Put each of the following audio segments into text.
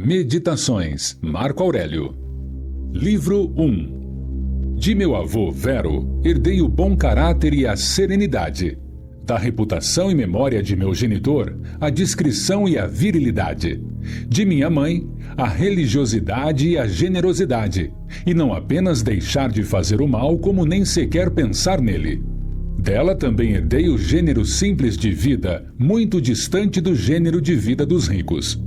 Meditações, Marco Aurélio. Livro 1. De meu avô Vero, herdei o bom caráter e a serenidade. Da reputação e memória de meu genitor, a discrição e a virilidade. De minha mãe, a religiosidade e a generosidade, e não apenas deixar de fazer o mal, como nem sequer pensar nele. Dela também herdei o gênero simples de vida, muito distante do gênero de vida dos ricos.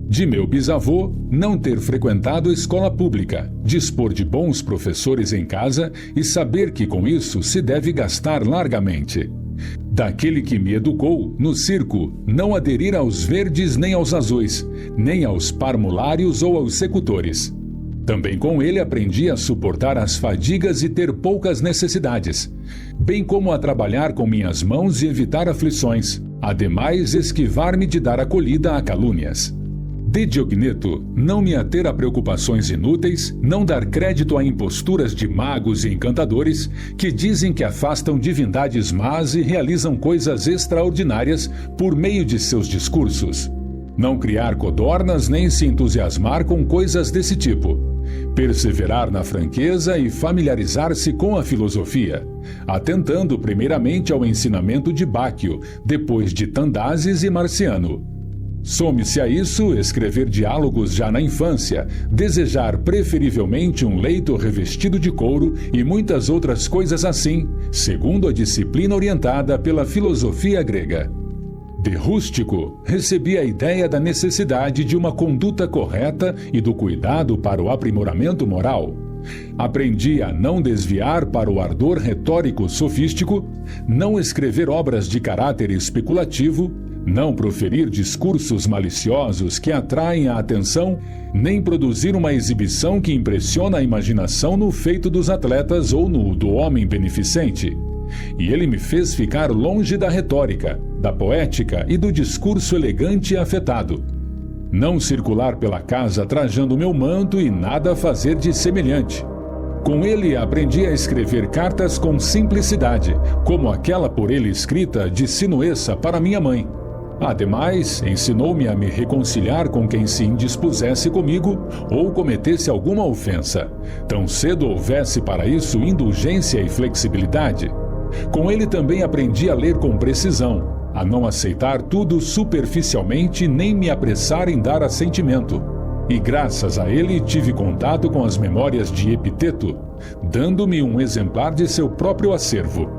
De meu bisavô, não ter frequentado escola pública, dispor de bons professores em casa e saber que com isso se deve gastar largamente. Daquele que me educou, no circo, não aderir aos verdes nem aos azuis, nem aos parmulários ou aos secutores. Também com ele aprendi a suportar as fadigas e ter poucas necessidades, bem como a trabalhar com minhas mãos e evitar aflições, ademais esquivar-me de dar acolhida a calúnias. De Diogneto, não me ater a preocupações inúteis, não dar crédito a imposturas de magos e encantadores que dizem que afastam divindades más e realizam coisas extraordinárias por meio de seus discursos. Não criar codornas nem se entusiasmar com coisas desse tipo. Perseverar na franqueza e familiarizar-se com a filosofia, atentando primeiramente ao ensinamento de Báquio, depois de Tandazes e Marciano. Some-se a isso escrever diálogos já na infância, desejar preferivelmente um leito revestido de couro e muitas outras coisas assim, segundo a disciplina orientada pela filosofia grega. De rústico, recebi a ideia da necessidade de uma conduta correta e do cuidado para o aprimoramento moral. Aprendi a não desviar para o ardor retórico sofístico, não escrever obras de caráter especulativo, não proferir discursos maliciosos que atraem a atenção, nem produzir uma exibição que impressiona a imaginação no feito dos atletas ou no do homem beneficente. E ele me fez ficar longe da retórica, da poética e do discurso elegante e afetado. Não circular pela casa trajando meu manto e nada fazer de semelhante. Com ele aprendi a escrever cartas com simplicidade, como aquela por ele escrita de Sinuessa para minha mãe. Ademais, ensinou-me a me reconciliar com quem se indispusesse comigo ou cometesse alguma ofensa. Tão cedo houvesse para isso indulgência e flexibilidade. Com ele também aprendi a ler com precisão, a não aceitar tudo superficialmente nem me apressar em dar assentimento. E graças a ele tive contato com as memórias de Epiteto, dando-me um exemplar de seu próprio acervo.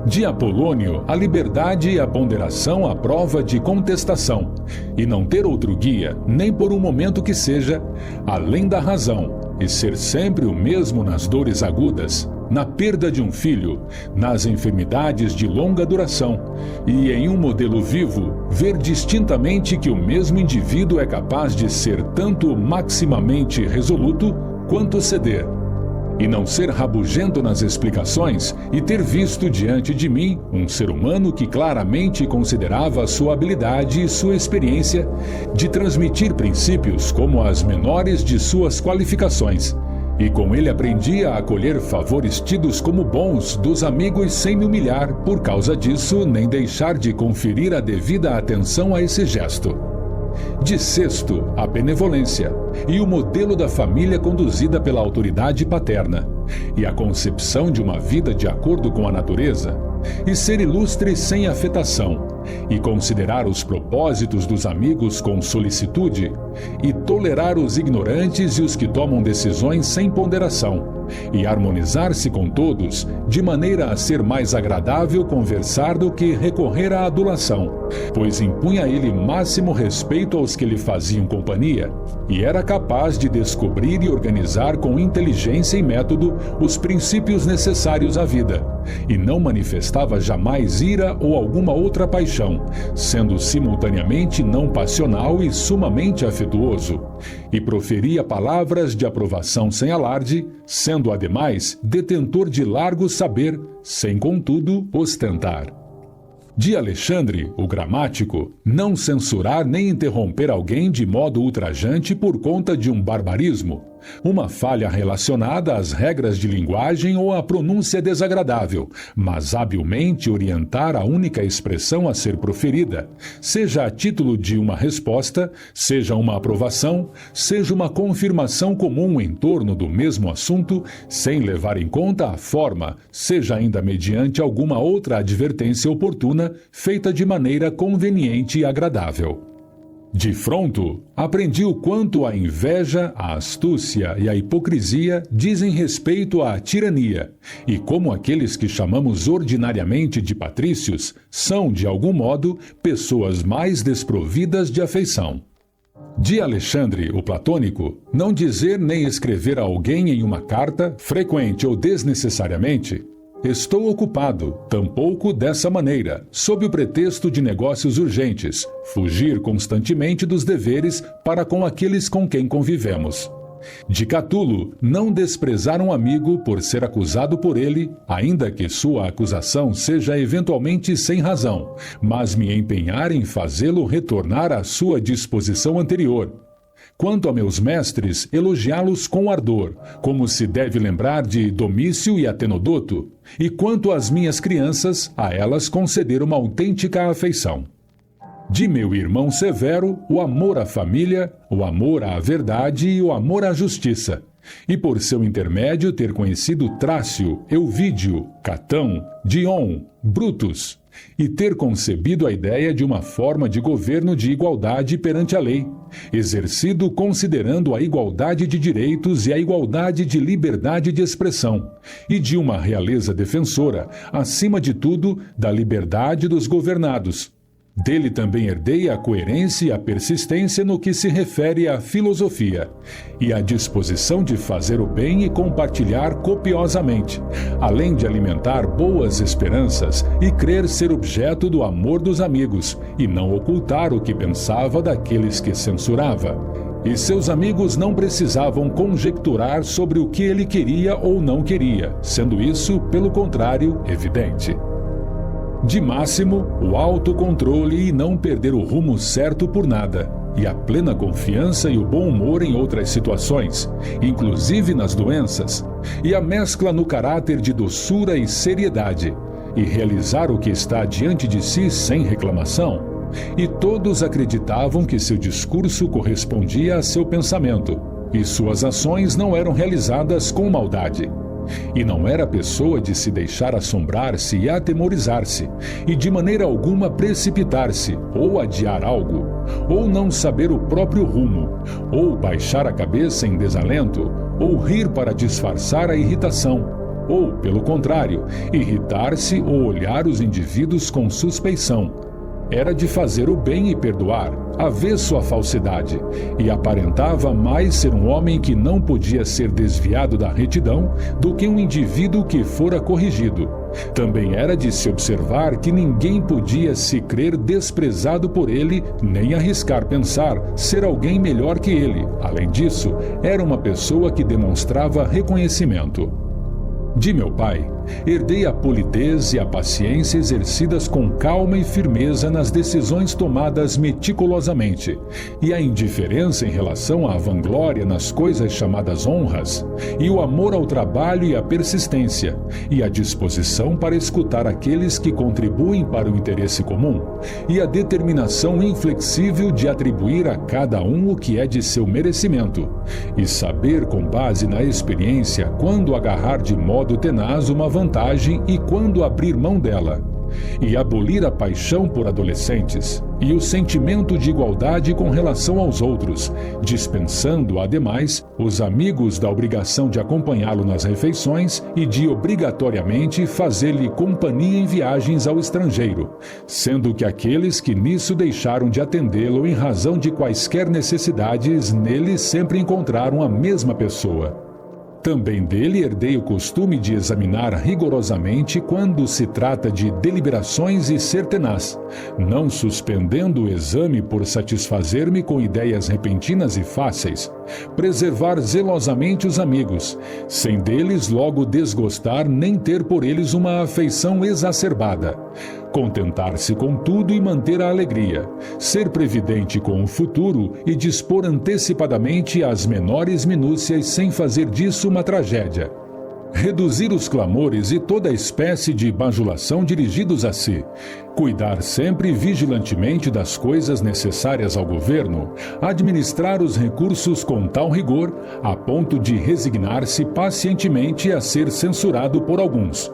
De Apolônio, a liberdade e a ponderação à prova de contestação, e não ter outro guia, nem por um momento que seja, além da razão, e ser sempre o mesmo nas dores agudas, na perda de um filho, nas enfermidades de longa duração, e em um modelo vivo, ver distintamente que o mesmo indivíduo é capaz de ser tanto maximamente resoluto quanto ceder. E não ser rabugento nas explicações e ter visto diante de mim um ser humano que claramente considerava sua habilidade e sua experiência de transmitir princípios como as menores de suas qualificações. E com ele aprendi a acolher favores tidos como bons dos amigos sem me humilhar, por causa disso nem deixar de conferir a devida atenção a esse gesto. De sexto, a benevolência, e o modelo da família conduzida pela autoridade paterna, e a concepção de uma vida de acordo com a natureza, e ser ilustre sem afetação, e considerar os propósitos dos amigos com solicitude, e tolerar os ignorantes e os que tomam decisões sem ponderação, e harmonizar-se com todos, de maneira a ser mais agradável conversar do que recorrer à adulação, pois impunha a ele máximo respeito aos que lhe faziam companhia, e era capaz de descobrir e organizar com inteligência e método os princípios necessários à vida, e não manifestava jamais ira ou alguma outra paixão, sendo simultaneamente não passional e sumamente afetuoso, e proferia palavras de aprovação sem alarde, sendo ademais detentor de largo saber, sem contudo ostentar. De Alexandre, o gramático, não censurar nem interromper alguém de modo ultrajante por conta de um barbarismo, Uma falha relacionada às regras de linguagem ou à pronúncia desagradável, mas habilmente orientar a única expressão a ser proferida, seja a título de uma resposta, seja uma aprovação, seja uma confirmação comum em torno do mesmo assunto, sem levar em conta a forma, seja ainda mediante alguma outra advertência oportuna, feita de maneira conveniente e agradável. De pronto, aprendi o quanto a inveja, a astúcia e a hipocrisia dizem respeito à tirania, e como aqueles que chamamos ordinariamente de patrícios são, de algum modo, pessoas mais desprovidas de afeição. De Alexandre, o platônico, não dizer nem escrever a alguém em uma carta, frequente ou desnecessariamente, estou ocupado, tampouco dessa maneira, sob o pretexto de negócios urgentes, fugir constantemente dos deveres para com aqueles com quem convivemos. De Catulo, não desprezar um amigo por ser acusado por ele, ainda que sua acusação seja eventualmente sem razão, mas me empenhar em fazê-lo retornar à sua disposição anterior. Quanto a meus mestres, elogiá-los com ardor, como se deve lembrar de Domício e Atenodoto, e quanto às minhas crianças, a elas conceder uma autêntica afeição. De meu irmão Severo, o amor à família, o amor à verdade e o amor à justiça, e por seu intermédio ter conhecido Trácio, Euvídio, Catão, Dion, Brutus, e ter concebido a ideia de uma forma de governo de igualdade perante a lei, exercido considerando a igualdade de direitos e a igualdade de liberdade de expressão, e de uma realeza defensora, acima de tudo, da liberdade dos governados. Dele também herdei a coerência e a persistência no que se refere à filosofia, e a disposição de fazer o bem e compartilhar copiosamente, além de alimentar boas esperanças e crer ser objeto do amor dos amigos, e não ocultar o que pensava daqueles que censurava. E seus amigos não precisavam conjecturar sobre o que ele queria ou não queria, sendo isso, pelo contrário, evidente. De máximo, o autocontrole e não perder o rumo certo por nada, e a plena confiança e o bom humor em outras situações, inclusive nas doenças, e a mescla no caráter de doçura e seriedade, e realizar o que está diante de si sem reclamação. E todos acreditavam que seu discurso correspondia a seu pensamento, e suas ações não eram realizadas com maldade. E não era pessoa de se deixar assombrar-se e atemorizar-se, e de maneira alguma precipitar-se, ou adiar algo, ou não saber o próprio rumo, ou baixar a cabeça em desalento, ou rir para disfarçar a irritação, ou, pelo contrário, irritar-se ou olhar os indivíduos com suspeição. Era de fazer o bem e perdoar, avesso à falsidade, e aparentava mais ser um homem que não podia ser desviado da retidão do que um indivíduo que fora corrigido. Também era de se observar que ninguém podia se crer desprezado por ele, nem arriscar pensar ser alguém melhor que ele. Além disso, era uma pessoa que demonstrava reconhecimento. De meu pai, herdei a polidez e a paciência exercidas com calma e firmeza nas decisões tomadas meticulosamente, e a indiferença em relação à vanglória nas coisas chamadas honras, e o amor ao trabalho e à persistência, e a disposição para escutar aqueles que contribuem para o interesse comum, e a determinação inflexível de atribuir a cada um o que é de seu merecimento, e saber com base na experiência quando agarrar de modo tenaz uma vantagem e quando abrir mão dela, e abolir a paixão por adolescentes e o sentimento de igualdade com relação aos outros, dispensando, ademais, os amigos da obrigação de acompanhá-lo nas refeições e de obrigatoriamente fazer-lhe companhia em viagens ao estrangeiro, sendo que aqueles que nisso deixaram de atendê-lo em razão de quaisquer necessidades nele sempre encontraram a mesma pessoa. Também dele herdei o costume de examinar rigorosamente quando se trata de deliberações e ser tenaz, não suspendendo o exame por satisfazer-me com ideias repentinas e fáceis, preservar zelosamente os amigos, sem deles logo desgostar nem ter por eles uma afeição exacerbada, contentar-se com tudo e manter a alegria, ser previdente com o futuro e dispor antecipadamente às menores minúcias sem fazer disso uma tragédia. Reduzir os clamores e toda espécie de bajulação dirigidos a si, cuidar sempre vigilantemente das coisas necessárias ao governo, administrar os recursos com tal rigor, a ponto de resignar-se pacientemente a ser censurado por alguns,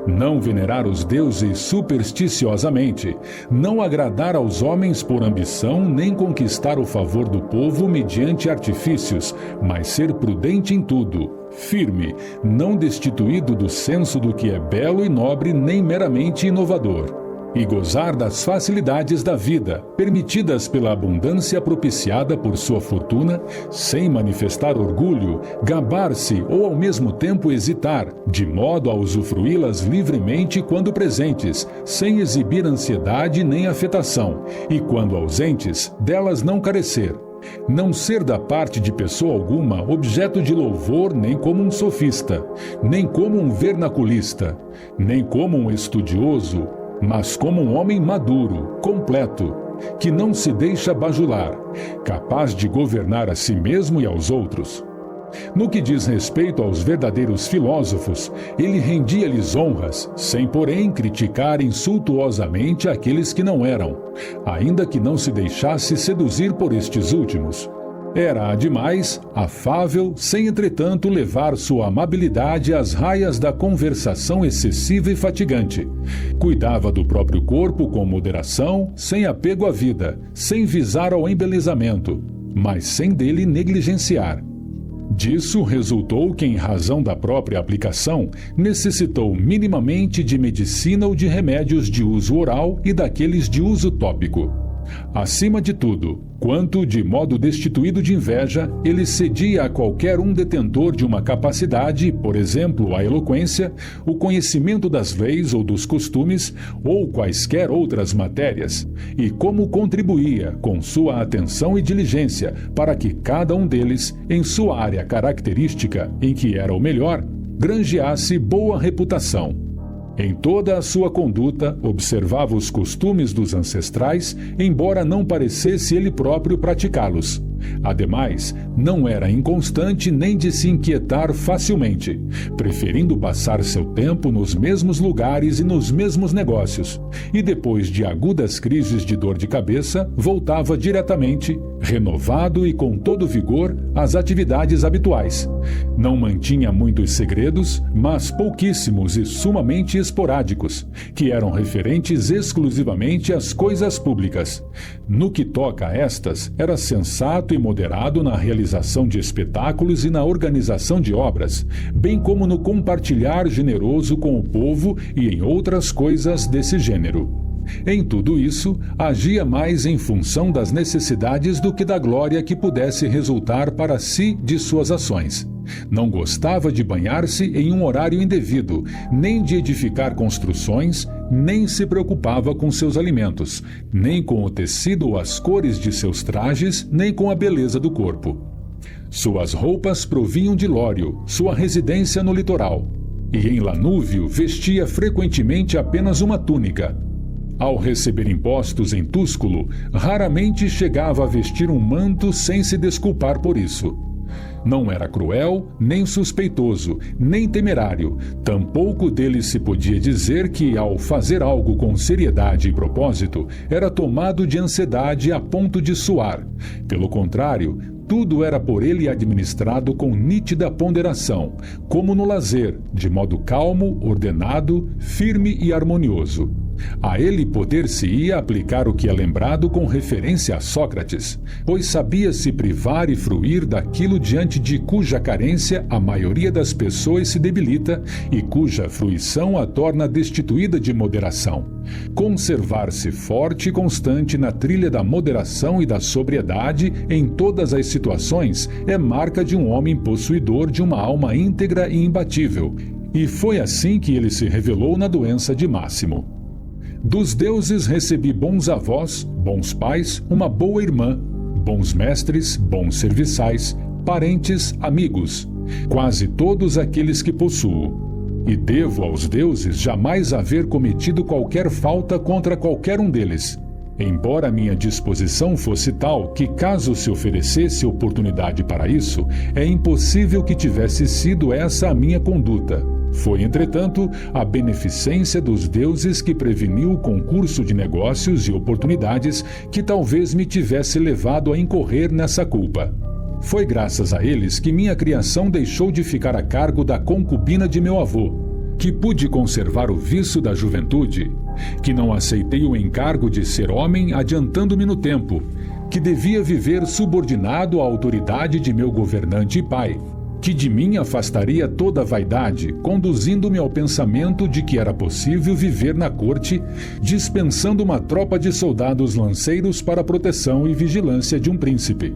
não venerar os deuses supersticiosamente, não agradar aos homens por ambição, nem conquistar o favor do povo mediante artifícios, mas ser prudente em tudo, firme, não destituído do senso do que é belo e nobre nem meramente inovador, e gozar das facilidades da vida, permitidas pela abundância propiciada por sua fortuna, sem manifestar orgulho, gabar-se ou ao mesmo tempo hesitar, de modo a usufruí-las livremente quando presentes, sem exibir ansiedade nem afetação, e quando ausentes, delas não carecer. Não ser da parte de pessoa alguma objeto de louvor nem como um sofista, nem como um vernaculista, nem como um estudioso, mas como um homem maduro, completo, que não se deixa bajular, capaz de governar a si mesmo e aos outros. No que diz respeito aos verdadeiros filósofos, ele rendia-lhes honras, sem porém criticar insultuosamente aqueles que não eram, ainda que não se deixasse seduzir por estes últimos. Era, ademais, afável, sem entretanto levar sua amabilidade às raias da conversação excessiva e fatigante. Cuidava do próprio corpo com moderação, sem apego à vida, sem visar ao embelezamento, mas sem dele negligenciar. Disso resultou que, em razão da própria aplicação, necessitou minimamente de medicina ou de remédios de uso oral e daqueles de uso tópico. Acima de tudo, quanto, de modo destituído de inveja, ele cedia a qualquer um detentor de uma capacidade, por exemplo, a eloquência, o conhecimento das leis ou dos costumes, ou quaisquer outras matérias, e como contribuía, com sua atenção e diligência, para que cada um deles, em sua área característica, em que era o melhor, granjeasse boa reputação. Em toda a sua conduta, observava os costumes dos ancestrais, embora não parecesse ele próprio praticá-los. Ademais, não era inconstante nem de se inquietar facilmente, preferindo passar seu tempo nos mesmos lugares e nos mesmos negócios, e depois de agudas crises de dor de cabeça, voltava diretamente, renovado e com todo vigor, às atividades habituais. Não mantinha muitos segredos, mas pouquíssimos e sumamente esporádicos, que eram referentes exclusivamente às coisas públicas. No que toca a estas, era sensato e moderado na realização de espetáculos e na organização de obras, bem como no compartilhar generoso com o povo e em outras coisas desse gênero. Em tudo isso, agia mais em função das necessidades do que da glória que pudesse resultar para si de suas ações. Não gostava de banhar-se em um horário indevido, nem de edificar construções, nem se preocupava com seus alimentos, nem com o tecido ou as cores de seus trajes, nem com a beleza do corpo. Suas roupas provinham de Lório, sua residência no litoral, e em Lanúvio vestia frequentemente apenas uma túnica. Ao receber impostos em Túsculo, raramente chegava a vestir um manto sem se desculpar por isso. Não era cruel, nem suspeitoso, nem temerário. Tampouco dele se podia dizer que, ao fazer algo com seriedade e propósito, era tomado de ansiedade a ponto de suar. Pelo contrário, tudo era por ele administrado com nítida ponderação, como no lazer, de modo calmo, ordenado, firme e harmonioso. A ele poder-se-ia aplicar o que é lembrado com referência a Sócrates, pois sabia se privar e fruir daquilo diante de cuja carência a maioria das pessoas se debilita e cuja fruição a torna destituída de moderação. Conservar-se forte e constante na trilha da moderação e da sobriedade em todas as situações é marca de um homem possuidor de uma alma íntegra e imbatível, e foi assim que ele se revelou na doença de Máximo. Dos deuses recebi bons avós, bons pais, uma boa irmã, bons mestres, bons serviçais, parentes, amigos, quase todos aqueles que possuo. e devo aos deuses jamais haver cometido qualquer falta contra qualquer um deles. Embora minha disposição fosse tal que, caso se oferecesse oportunidade para isso, é impossível que tivesse sido essa a minha conduta. Foi, entretanto, a beneficência dos deuses que preveniu o concurso de negócios e oportunidades que talvez me tivesse levado a incorrer nessa culpa. Foi graças a eles que minha criação deixou de ficar a cargo da concubina de meu avô, que pude conservar o vício da juventude, que não aceitei o encargo de ser homem adiantando-me no tempo, que devia viver subordinado à autoridade de meu governante e pai, que de mim afastaria toda a vaidade, conduzindo-me ao pensamento de que era possível viver na corte, dispensando uma tropa de soldados lanceiros para a proteção e vigilância de um príncipe,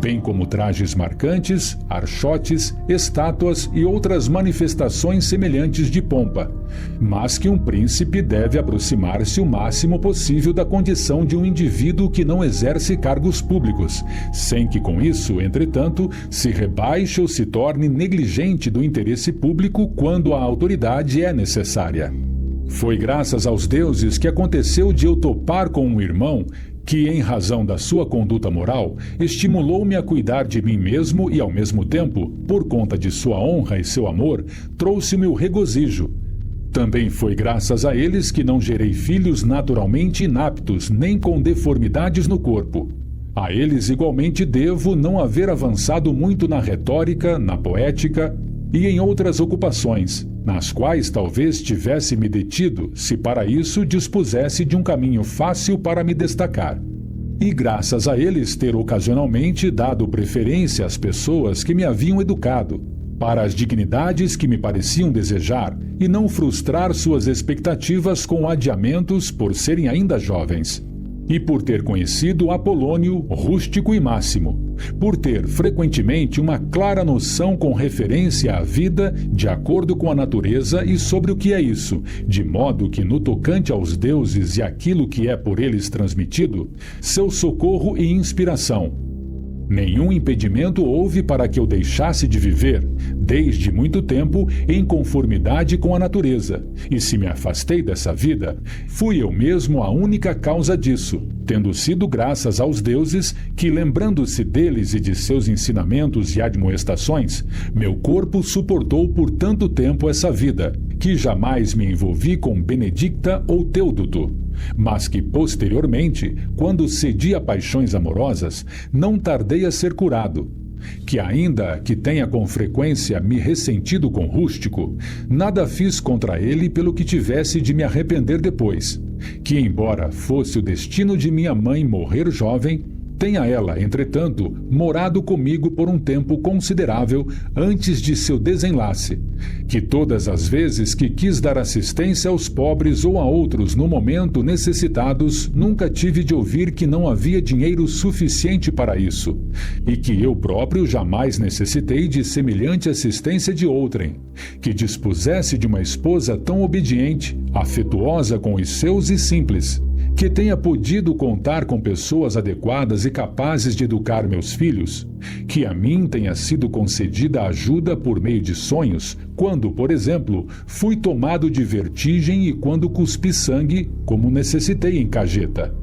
bem como trajes marcantes, archotes, estátuas e outras manifestações semelhantes de pompa, mas que um príncipe deve aproximar-se o máximo possível da condição de um indivíduo que não exerce cargos públicos, sem que com isso, entretanto, se rebaixe ou se torne negligente do interesse público quando a autoridade é necessária. Foi graças aos deuses que aconteceu de eu topar com um irmão que, em razão da sua conduta moral, estimulou-me a cuidar de mim mesmo e, ao mesmo tempo, por conta de sua honra e seu amor, trouxe-me o regozijo. Também foi graças a eles que não gerei filhos naturalmente inaptos, nem com deformidades no corpo. A eles igualmente devo não haver avançado muito na retórica, na poética e em outras ocupações, nas quais talvez tivesse me detido se para isso dispusesse de um caminho fácil para me destacar. E graças a eles ter ocasionalmente dado preferência às pessoas que me haviam educado, para as dignidades que me pareciam desejar, e não frustrar suas expectativas com adiamentos por serem ainda jovens. E por ter conhecido Apolônio, Rústico e Máximo, por ter frequentemente uma clara noção com referência à vida de acordo com a natureza e sobre o que é isso, de modo que no tocante aos deuses e aquilo que é por eles transmitido, seu socorro e inspiração. Nenhum impedimento houve para que eu deixasse de viver, desde muito tempo, em conformidade com a natureza. E se me afastei dessa vida, fui eu mesmo a única causa disso, tendo sido graças aos deuses que, lembrando-se deles e de seus ensinamentos e admoestações, meu corpo suportou por tanto tempo essa vida, que jamais me envolvi com Benedicta ou Teuduto, mas que posteriormente, quando cedi a paixões amorosas, não tardei a ser curado, que ainda que tenha com frequência me ressentido com Rústico, nada fiz contra ele pelo que tivesse de me arrepender depois, que embora fosse o destino de minha mãe morrer jovem, tenha ela, entretanto, morado comigo por um tempo considerável antes de seu desenlace, que todas as vezes que quis dar assistência aos pobres ou a outros no momento necessitados, nunca tive de ouvir que não havia dinheiro suficiente para isso, e que eu próprio jamais necessitei de semelhante assistência de outrem, que dispusesse de uma esposa tão obediente, afetuosa com os seus e simples, que tenha podido contar com pessoas adequadas e capazes de educar meus filhos, que a mim tenha sido concedida ajuda por meio de sonhos, quando, por exemplo, fui tomado de vertigem e quando cuspi sangue, como necessitei em Cageta.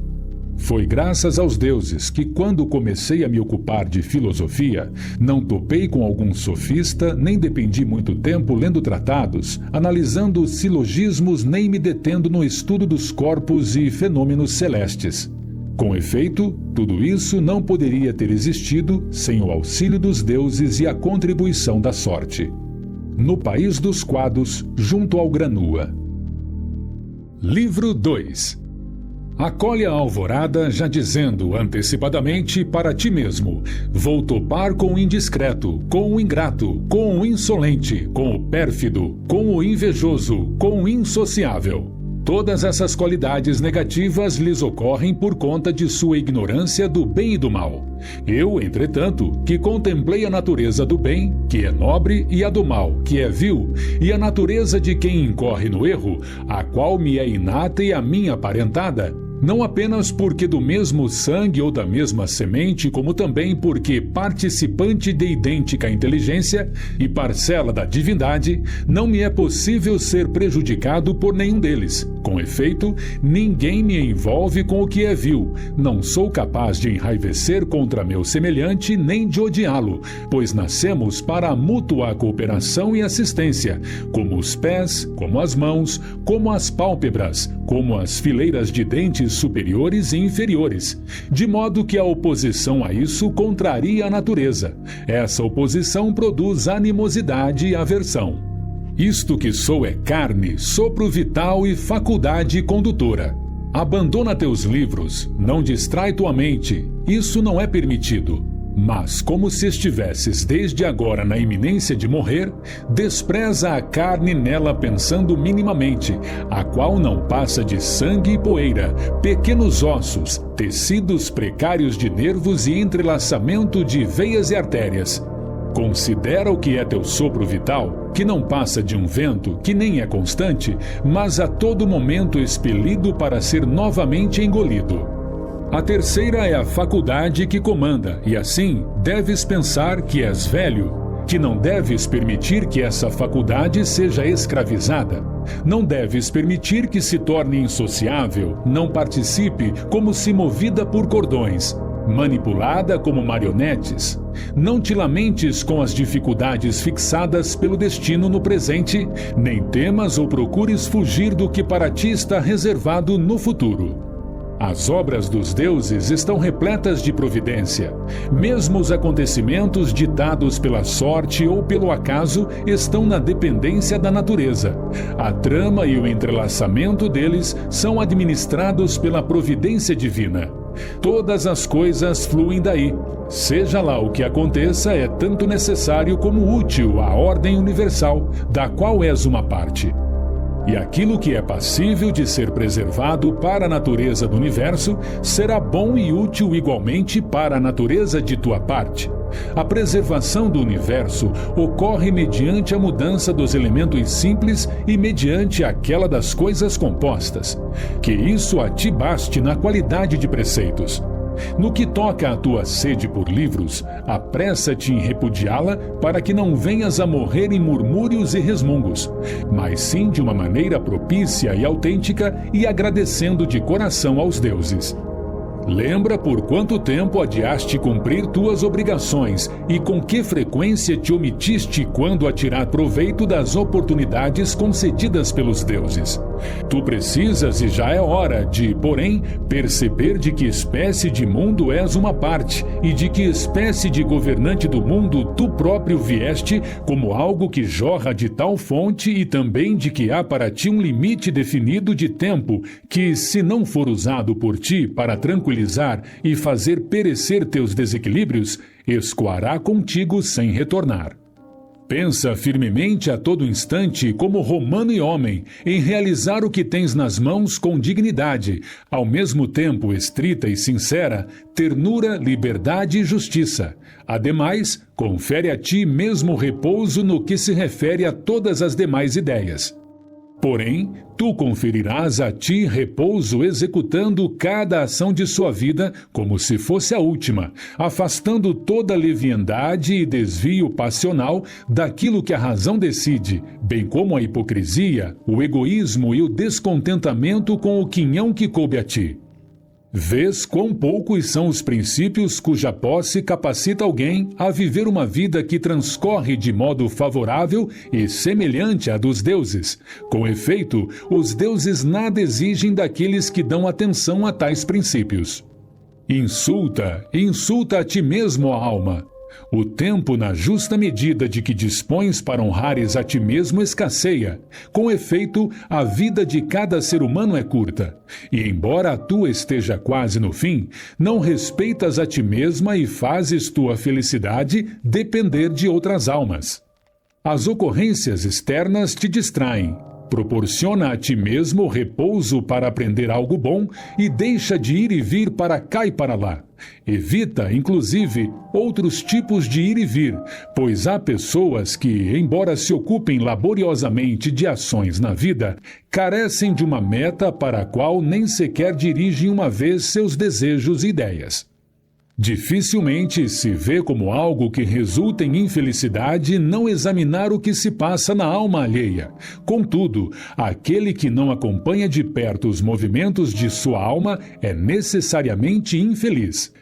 Foi graças aos deuses que, quando comecei a me ocupar de filosofia, não topei com algum sofista, nem dependi muito tempo lendo tratados, analisando silogismos, nem me detendo no estudo dos corpos e fenômenos celestes. Com efeito, tudo isso não poderia ter existido sem o auxílio dos deuses e a contribuição da sorte. No País dos Quados, junto ao Granua. Livro 2. Acolhe a alvorada já dizendo antecipadamente para ti mesmo: vou topar com o indiscreto, com o ingrato, com o insolente, com o pérfido, com o invejoso, com o insociável. Todas essas qualidades negativas lhes ocorrem por conta de sua ignorância do bem e do mal. Eu, entretanto, que contemplei a natureza do bem, que é nobre, e a do mal, que é vil, e a natureza de quem incorre no erro, a qual me é inata e a mim aparentada, Não apenas porque do mesmo sangue ou da mesma semente, como também porque participante de idêntica inteligência e parcela da divindade, não me é possível ser prejudicado por nenhum deles. Com efeito, ninguém me envolve com o que é vil. Não sou capaz de enraivecer contra meu semelhante nem de odiá-lo, pois nascemos para a mútua cooperação e assistência, como os pés, como as mãos, como as pálpebras, como as fileiras de dentes superiores e inferiores, de modo que a oposição a isso contraria a natureza. Essa oposição produz animosidade e aversão. Isto que sou é carne, sopro vital e faculdade condutora. Abandona teus livros, não distrai tua mente, isso não é permitido. Mas, como se estivesses desde agora na iminência de morrer, despreza a carne nela pensando minimamente, a qual não passa de sangue e poeira, pequenos ossos, tecidos precários de nervos e entrelaçamento de veias e artérias. Considera o que é teu sopro vital, que não passa de um vento, que nem é constante, mas a todo momento expelido para ser novamente engolido. A terceira é a faculdade que comanda, e assim deves pensar que és velho, que não deves permitir que essa faculdade seja escravizada. Não deves permitir que se torne insociável, não participe como se movida por cordões, manipulada como marionetes. Não te lamentes com as dificuldades fixadas pelo destino no presente, nem temas ou procures fugir do que para ti está reservado no futuro. As obras dos deuses estão repletas de providência. Mesmo os acontecimentos ditados pela sorte ou pelo acaso estão na dependência da natureza. A trama e o entrelaçamento deles são administrados pela providência divina. Todas as coisas fluem daí. Seja lá o que aconteça, é tanto necessário como útil à ordem universal, da qual és uma parte. E aquilo que é passível de ser preservado para a natureza do universo será bom e útil igualmente para a natureza de tua parte. A preservação do universo ocorre mediante a mudança dos elementos simples e mediante aquela das coisas compostas. Que isso a ti baste na qualidade de preceitos. No que toca à tua sede por livros, apressa-te em repudiá-la para que não venhas a morrer em murmúrios e resmungos, mas sim de uma maneira propícia e autêntica e agradecendo de coração aos deuses. Lembra por quanto tempo adiaste cumprir tuas obrigações e com que frequência te omitiste quando a tirar proveito das oportunidades concedidas pelos deuses. Tu precisas, e já é hora, de, porém, perceber de que espécie de mundo és uma parte e de que espécie de governante do mundo tu próprio vieste como algo que jorra de tal fonte e também de que há para ti um limite definido de tempo que, se não for usado por ti para tranquilizar e fazer perecer teus desequilíbrios, escoará contigo sem retornar. Pensa firmemente a todo instante como romano e homem, em realizar o que tens nas mãos com dignidade, ao mesmo tempo estrita e sincera, ternura, liberdade e justiça. Ademais, confere a ti mesmo repouso no que se refere a todas as demais ideias. Porém, tu conferirás a ti repouso executando cada ação de sua vida como se fosse a última, afastando toda leviandade e desvio passional daquilo que a razão decide, bem como a hipocrisia, o egoísmo e o descontentamento com o quinhão que coube a ti. Vês quão poucos são os princípios cuja posse capacita alguém a viver uma vida que transcorre de modo favorável e semelhante à dos deuses. Com efeito, os deuses nada exigem daqueles que dão atenção a tais princípios. Insulta a ti mesmo, a alma. O tempo, na justa medida de que dispões para honrares a ti mesmo, escasseia. Com efeito, a vida de cada ser humano é curta. E embora a tua esteja quase no fim, não respeitas a ti mesma e fazes tua felicidade depender de outras almas. As ocorrências externas te distraem. Proporciona a ti mesmo repouso para aprender algo bom e deixa de ir e vir para cá e para lá. Evita, inclusive, outros tipos de ir e vir, pois há pessoas que, embora se ocupem laboriosamente de ações na vida, carecem de uma meta para a qual nem sequer dirigem uma vez seus desejos e ideias. Dificilmente se vê como algo que resulta em infelicidade não examinar o que se passa na alma alheia. Contudo, aquele que não acompanha de perto os movimentos de sua alma é necessariamente infeliz.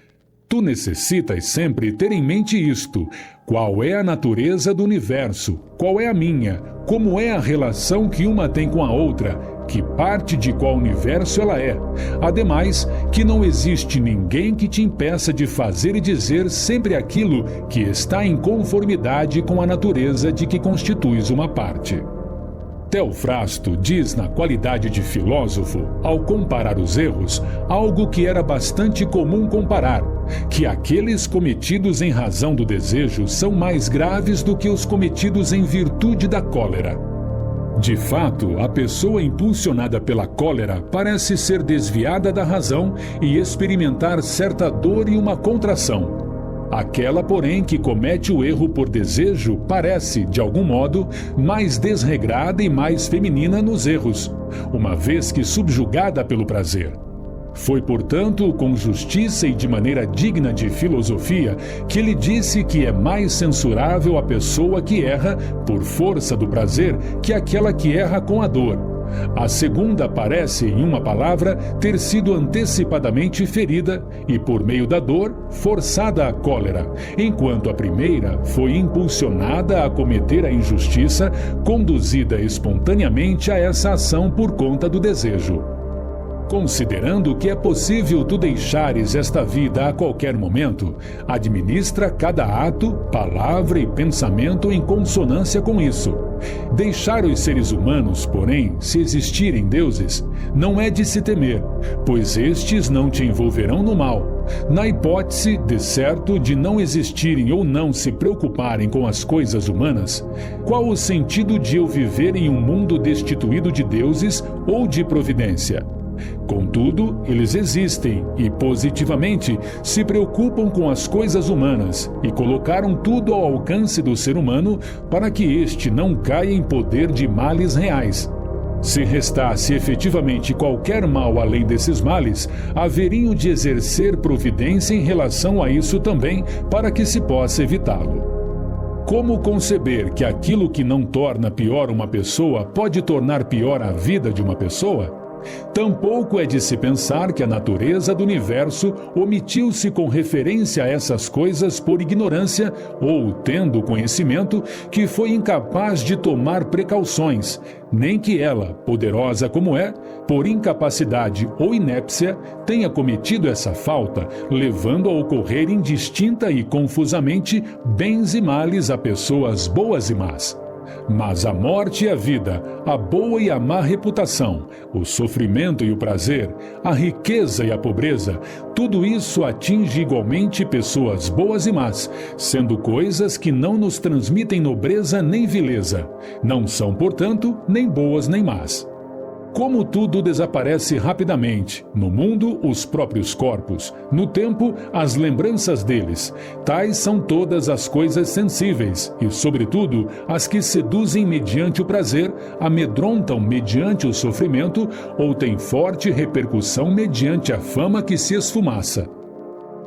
Tu necessitas sempre ter em mente isto: qual é a natureza do universo, qual é a minha, como é a relação que uma tem com a outra, que parte de qual universo ela é. Ademais, que não existe ninguém que te impeça de fazer e dizer sempre aquilo que está em conformidade com a natureza de que constituis uma parte. Teofrasto diz na qualidade de filósofo, ao comparar os erros, algo que era bastante comum comparar, que aqueles cometidos em razão do desejo são mais graves do que os cometidos em virtude da cólera. De fato, a pessoa impulsionada pela cólera parece ser desviada da razão e experimentar certa dor e uma contração. Aquela, porém, que comete o erro por desejo parece, de algum modo, mais desregrada e mais feminina nos erros, uma vez que subjugada pelo prazer. Foi, portanto, com justiça e de maneira digna de filosofia que ele disse que é mais censurável a pessoa que erra por força do prazer que aquela que erra com a dor. A segunda parece, em uma palavra, ter sido antecipadamente ferida e, por meio da dor, forçada à cólera, enquanto a primeira foi impulsionada a cometer a injustiça, conduzida espontaneamente a essa ação por conta do desejo. Considerando que é possível tu deixares esta vida a qualquer momento, administra cada ato, palavra e pensamento em consonância com isso. Deixar os seres humanos, porém, se existirem deuses, não é de se temer, pois estes não te envolverão no mal. Na hipótese, de certo, de não existirem ou não se preocuparem com as coisas humanas, qual o sentido de eu viver em um mundo destituído de deuses ou de providência? Contudo, eles existem e, positivamente, se preocupam com as coisas humanas e colocaram tudo ao alcance do ser humano para que este não caia em poder de males reais. Se restasse efetivamente qualquer mal além desses males, haveriam de exercer providência em relação a isso também, para que se possa evitá-lo. Como conceber que aquilo que não torna pior uma pessoa pode tornar pior a vida de uma pessoa? Tampouco é de se pensar que a natureza do universo omitiu-se com referência a essas coisas por ignorância ou, tendo conhecimento, que foi incapaz de tomar precauções, nem que ela, poderosa como é, por incapacidade ou inépcia, tenha cometido essa falta, levando a ocorrer indistinta e confusamente bens e males a pessoas boas e más. Mas a morte e a vida, a boa e a má reputação, o sofrimento e o prazer, a riqueza e a pobreza, tudo isso atinge igualmente pessoas boas e más, sendo coisas que não nos transmitem nobreza nem vileza. Não são, portanto, nem boas nem más. Como tudo desaparece rapidamente, no mundo, os próprios corpos, no tempo, as lembranças deles. Tais são todas as coisas sensíveis e, sobretudo, as que seduzem mediante o prazer, amedrontam mediante o sofrimento ou têm forte repercussão mediante a fama que se esfumaça.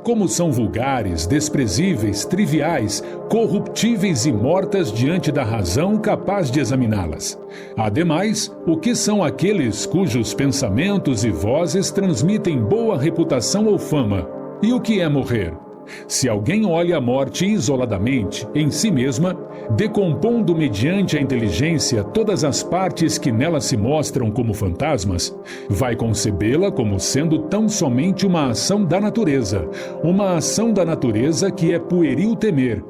Como são vulgares, desprezíveis, triviais, corruptíveis e mortas diante da razão capaz de examiná-las. Ademais, o que são aqueles cujos pensamentos e vozes transmitem boa reputação ou fama? E o que é morrer? Se alguém olha a morte isoladamente, em si mesma, decompondo mediante a inteligência todas as partes que nela se mostram como fantasmas, vai concebê-la como sendo tão somente uma ação da natureza que é pueril temer.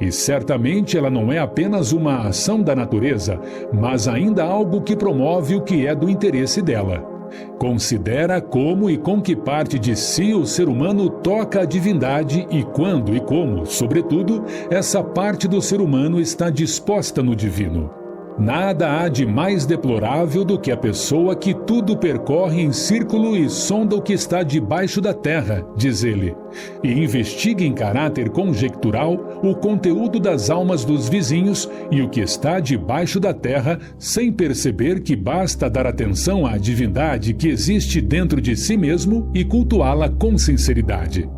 E certamente ela não é apenas uma ação da natureza, mas ainda algo que promove o que é do interesse dela. Considera como e com que parte de si o ser humano toca a divindade e quando e como, sobretudo, essa parte do ser humano está disposta no divino. Nada há de mais deplorável do que a pessoa que tudo percorre em círculo e sonda o que está debaixo da terra, diz ele, e investiga em caráter conjectural o conteúdo das almas dos vizinhos e o que está debaixo da terra, sem perceber que basta dar atenção à divindade que existe dentro de si mesmo e cultuá-la com sinceridade.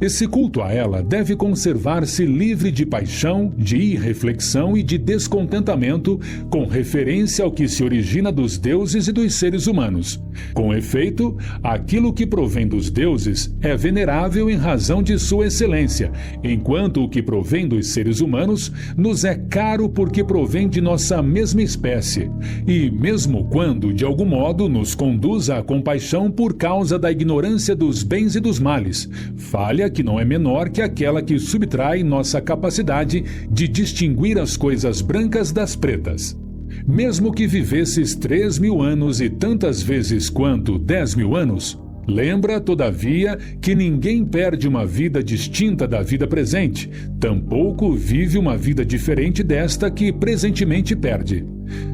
Esse culto a ela deve conservar-se livre de paixão, de irreflexão e de descontentamento com referência ao que se origina dos deuses e dos seres humanos. Com efeito, aquilo que provém dos deuses é venerável em razão de sua excelência, enquanto o que provém dos seres humanos nos é caro porque provém de nossa mesma espécie, e mesmo quando, de algum modo, nos conduz à compaixão por causa da ignorância dos bens e dos males, falha que não é menor que aquela que subtrai nossa capacidade de distinguir as coisas brancas das pretas. Mesmo que vivesses 3.000 anos e tantas vezes quanto 10.000 anos, lembra, todavia, que ninguém perde uma vida distinta da vida presente, tampouco vive uma vida diferente desta que presentemente perde.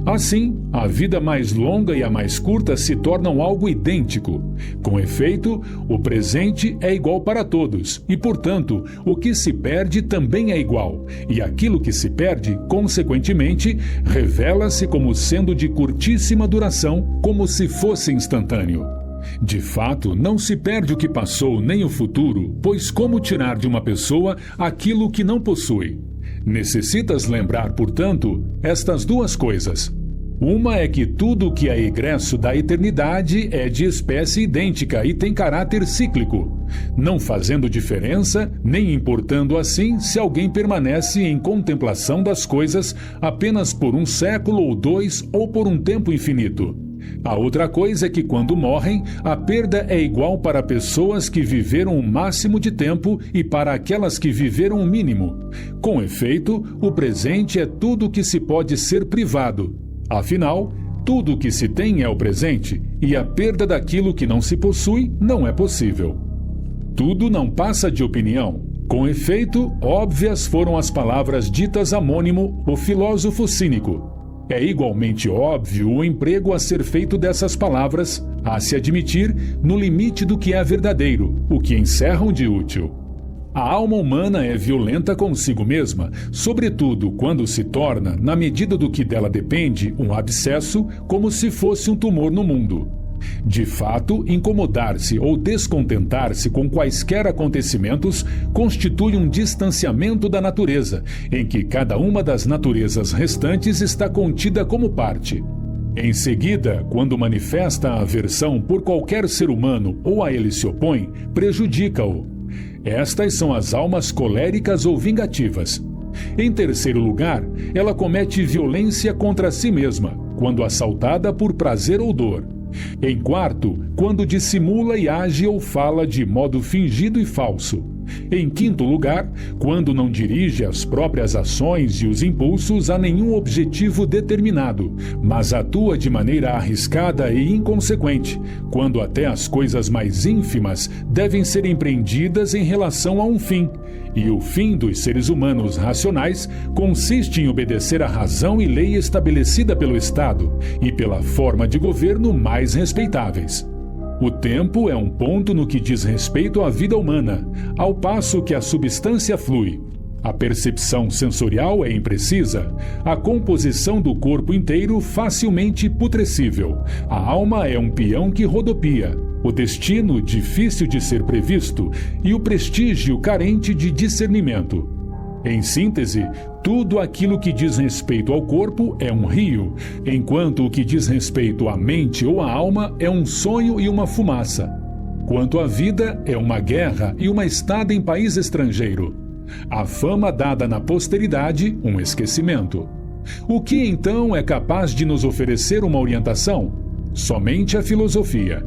Assim, a vida mais longa e a mais curta se tornam algo idêntico. Com efeito, o presente é igual para todos e, portanto, o que se perde também é igual, e aquilo que se perde, consequentemente, revela-se como sendo de curtíssima duração, como se fosse instantâneo. De fato, não se perde o que passou nem o futuro, pois como tirar de uma pessoa aquilo que não possui? Necessitas lembrar, portanto, estas duas coisas. Uma é que tudo que é egresso da eternidade é de espécie idêntica e tem caráter cíclico, não fazendo diferença, nem importando assim se alguém permanece em contemplação das coisas apenas por um século ou 2 ou por um tempo infinito. A outra coisa é que, quando morrem, a perda é igual para pessoas que viveram o máximo de tempo e para aquelas que viveram o mínimo. Com efeito, o presente é tudo o que se pode ser privado. Afinal, tudo o que se tem é o presente, e a perda daquilo que não se possui não é possível. Tudo não passa de opinião. Com efeito, óbvias foram as palavras ditas a Mônimo, o filósofo cínico. É igualmente óbvio o emprego a ser feito dessas palavras, a se admitir, no limite do que é verdadeiro, o que encerram de útil. A alma humana é violenta consigo mesma, sobretudo quando se torna, na medida do que dela depende, um abscesso, como se fosse um tumor no mundo. De fato, incomodar-se ou descontentar-se com quaisquer acontecimentos constitui um distanciamento da natureza, em que cada uma das naturezas restantes está contida como parte. Em seguida, quando manifesta a aversão por qualquer ser humano ou a ele se opõe, prejudica-o. Estas são as almas coléricas ou vingativas. Em terceiro lugar, ela comete violência contra si mesma, quando assaltada por prazer ou dor. Em quarto, quando dissimula e age ou fala de modo fingido e falso. Em quinto lugar, quando não dirige as próprias ações e os impulsos a nenhum objetivo determinado, mas atua de maneira arriscada e inconsequente, quando até as coisas mais ínfimas devem ser empreendidas em relação a um fim. E o fim dos seres humanos racionais consiste em obedecer à razão e lei estabelecida pelo Estado e pela forma de governo mais respeitáveis. O tempo é um ponto no que diz respeito à vida humana, ao passo que a substância flui. A percepção sensorial é imprecisa, a composição do corpo inteiro facilmente putrescível, a alma é um peão que rodopia, o destino difícil de ser previsto e o prestígio carente de discernimento. Em síntese, tudo aquilo que diz respeito ao corpo é um rio, enquanto o que diz respeito à mente ou à alma é um sonho e uma fumaça. Quanto à vida, é uma guerra e uma estada em país estrangeiro. A fama dada na posteridade, um esquecimento. O que então é capaz de nos oferecer uma orientação? Somente a filosofia.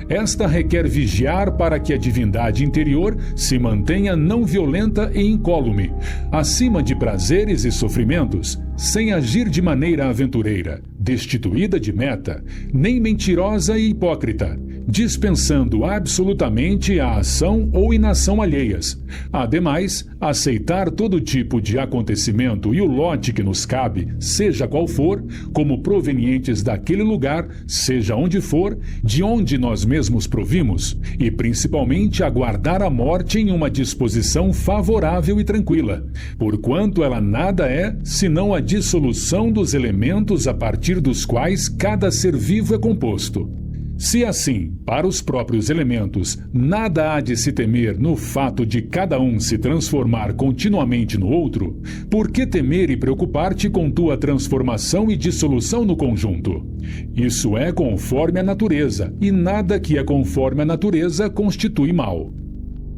Esta requer vigiar para que a divindade interior se mantenha não violenta e incólume, acima de prazeres e sofrimentos, sem agir de maneira aventureira, destituída de meta, nem mentirosa e hipócrita, dispensando absolutamente a ação ou inação alheias. Ademais, aceitar todo tipo de acontecimento e o lote que nos cabe, seja qual for, como provenientes daquele lugar, seja onde for, de onde nós mesmos provimos, e principalmente aguardar a morte em uma disposição favorável e tranquila, porquanto ela nada é senão a dissolução dos elementos a partir dos quais cada ser vivo é composto. Se assim, para os próprios elementos, nada há de se temer no fato de cada um se transformar continuamente no outro, por que temer e preocupar-te com tua transformação e dissolução no conjunto? Isso é conforme a natureza, e nada que é conforme a natureza constitui mal.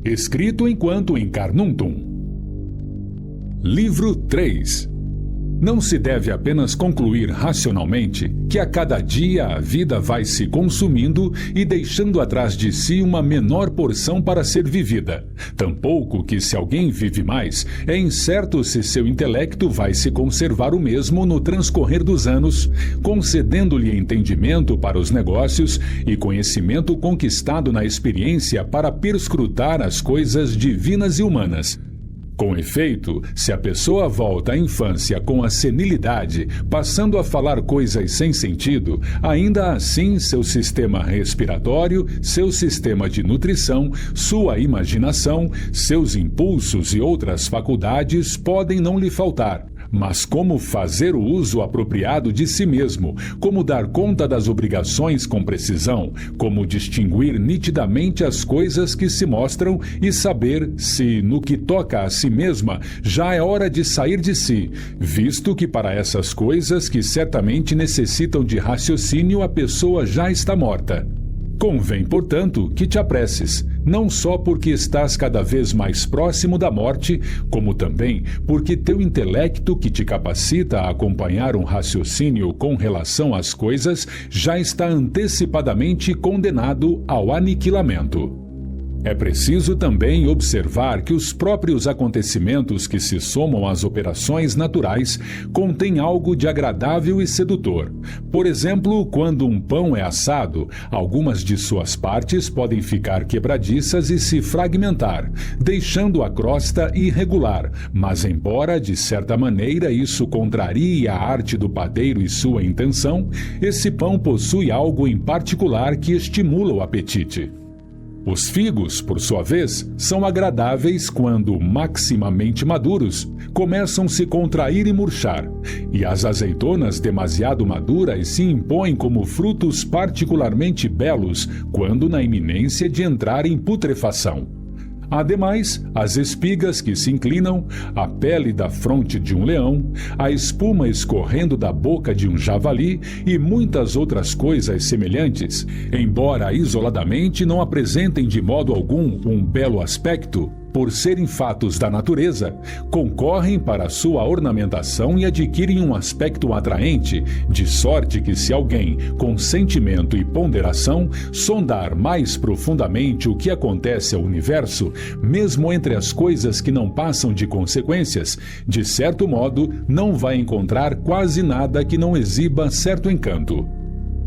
Escrito enquanto encarnuntum. Livro 3. Não se deve apenas concluir racionalmente que a cada dia a vida vai se consumindo e deixando atrás de si uma menor porção para ser vivida. Tampouco que, se alguém vive mais, é incerto se seu intelecto vai se conservar o mesmo no transcorrer dos anos, concedendo-lhe entendimento para os negócios e conhecimento conquistado na experiência para perscrutar as coisas divinas e humanas. Com efeito, se a pessoa volta à infância com a senilidade, passando a falar coisas sem sentido, ainda assim seu sistema respiratório, seu sistema de nutrição, sua imaginação, seus impulsos e outras faculdades podem não lhe faltar. Mas como fazer o uso apropriado de si mesmo, como dar conta das obrigações com precisão, como distinguir nitidamente as coisas que se mostram e saber se, no que toca a si mesma, já é hora de sair de si, visto que para essas coisas que certamente necessitam de raciocínio a pessoa já está morta. Convém, portanto, que te apresses, não só porque estás cada vez mais próximo da morte, como também porque teu intelecto que te capacita a acompanhar um raciocínio com relação às coisas já está antecipadamente condenado ao aniquilamento. É preciso também observar que os próprios acontecimentos que se somam às operações naturais contêm algo de agradável e sedutor. Por exemplo, quando um pão é assado, algumas de suas partes podem ficar quebradiças e se fragmentar, deixando a crosta irregular, mas embora de certa maneira isso contrarie a arte do padeiro e sua intenção, esse pão possui algo em particular que estimula o apetite. Os figos, por sua vez, são agradáveis quando, maximamente maduros, começam a se contrair e murchar, e as azeitonas demasiado maduras se impõem como frutos particularmente belos quando na iminência de entrar em putrefação. Ademais, as espigas que se inclinam, a pele da fronte de um leão, a espuma escorrendo da boca de um javali e muitas outras coisas semelhantes, embora isoladamente não apresentem de modo algum um belo aspecto, por serem fatos da natureza, concorrem para sua ornamentação e adquirem um aspecto atraente, de sorte que se alguém, com sentimento e ponderação, sondar mais profundamente o que acontece ao universo, mesmo entre as coisas que não passam de consequências, de certo modo, não vai encontrar quase nada que não exiba certo encanto.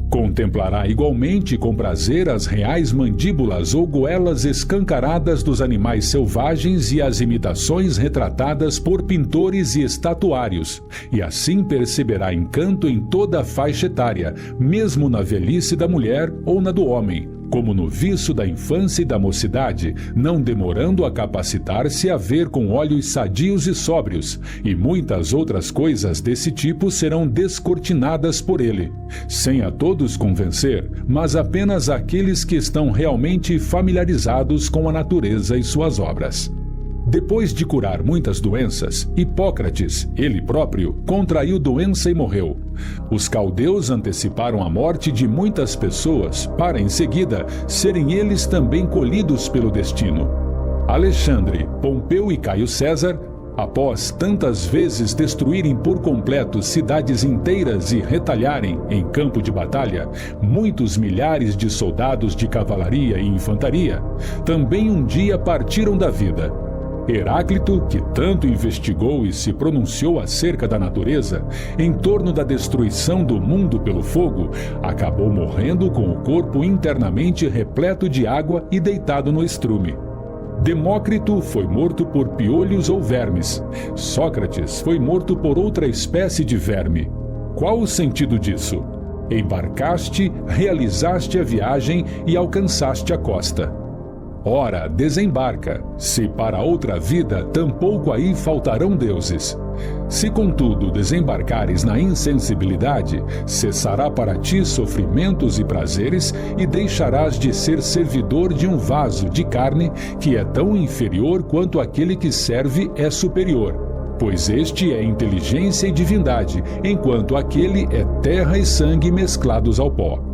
Contemplará igualmente com prazer as reais mandíbulas ou goelas escancaradas dos animais selvagens e as imitações retratadas por pintores e estatuários, e assim perceberá encanto em toda a faixa etária, mesmo na velhice da mulher ou na do homem, como no viço da infância e da mocidade, não demorando a capacitar-se a ver com olhos sadios e sóbrios, e muitas outras coisas desse tipo serão descortinadas por ele, sem a todos convencer, mas apenas aqueles que estão realmente familiarizados com a natureza e suas obras. Depois de curar muitas doenças, Hipócrates, ele próprio, contraiu doença e morreu. Os caldeus anteciparam a morte de muitas pessoas para, em seguida, serem eles também colhidos pelo destino. Alexandre, Pompeu e Caio César, após tantas vezes destruírem por completo cidades inteiras e retalharem, em campo de batalha, muitos milhares de soldados de cavalaria e infantaria, também um dia partiram da vida. Heráclito, que tanto investigou e se pronunciou acerca da natureza, em torno da destruição do mundo pelo fogo, acabou morrendo com o corpo internamente repleto de água e deitado no estrume. Demócrito foi morto por piolhos ou vermes. Sócrates foi morto por outra espécie de verme. Qual o sentido disso? Embarcaste, realizaste a viagem e alcançaste a costa. Ora, desembarca, se para outra vida tampouco aí faltarão deuses. Se contudo desembarcares na insensibilidade, cessará para ti sofrimentos e prazeres e deixarás de ser servidor de um vaso de carne que é tão inferior quanto aquele que serve é superior, pois este é inteligência e divindade, enquanto aquele é terra e sangue mesclados ao pó.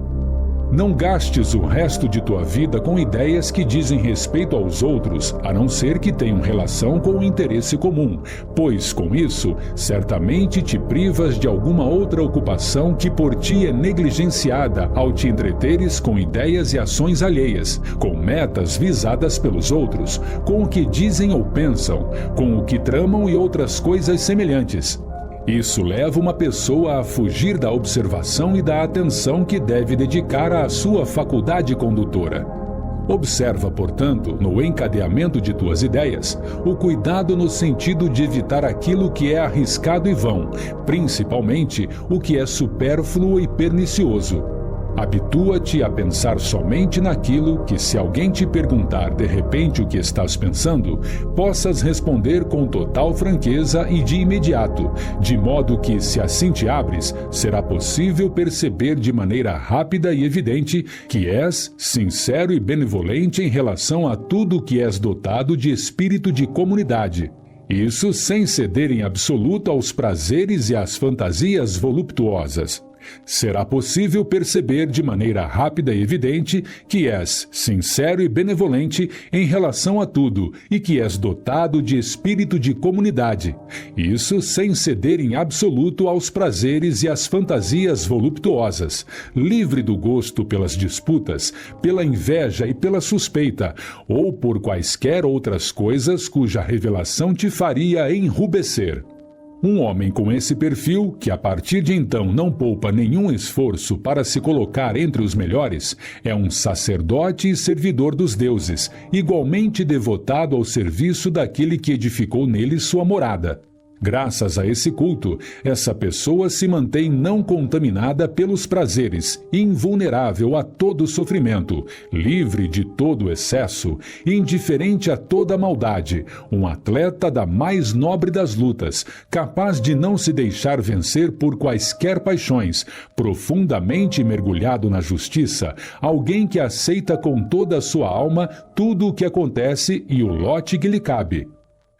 Não gastes o resto de tua vida com ideias que dizem respeito aos outros, a não ser que tenham relação com o interesse comum, pois, com isso, certamente te privas de alguma outra ocupação que por ti é negligenciada ao te entreteres com ideias e ações alheias, com metas visadas pelos outros, com o que dizem ou pensam, com o que tramam e outras coisas semelhantes. Isso leva uma pessoa a fugir da observação e da atenção que deve dedicar à sua faculdade condutora. Observa, portanto, no encadeamento de tuas ideias, o cuidado no sentido de evitar aquilo que é arriscado e vão, principalmente o que é supérfluo e pernicioso. Habitua-te a pensar somente naquilo que, se alguém te perguntar de repente o que estás pensando, possas responder com total franqueza e de imediato, de modo que, se assim te abres, será possível perceber de maneira rápida e evidente que és sincero e benevolente em relação a tudo que és dotado de espírito de comunidade. Isso sem ceder em absoluto aos prazeres e às fantasias voluptuosas. Será possível perceber de maneira rápida e evidente que és sincero e benevolente em relação a tudo e que és dotado de espírito de comunidade. Isso sem ceder em absoluto aos prazeres e às fantasias voluptuosas, livre do gosto pelas disputas, pela inveja e pela suspeita, ou por quaisquer outras coisas cuja revelação te faria enrubescer. Um homem com esse perfil, que a partir de então não poupa nenhum esforço para se colocar entre os melhores, é um sacerdote e servidor dos deuses, igualmente devotado ao serviço daquele que edificou nele sua morada. Graças a esse culto, essa pessoa se mantém não contaminada pelos prazeres, invulnerável a todo sofrimento, livre de todo excesso, indiferente a toda maldade, um atleta da mais nobre das lutas, capaz de não se deixar vencer por quaisquer paixões, profundamente mergulhado na justiça, alguém que aceita com toda a sua alma tudo o que acontece e o lote que lhe cabe.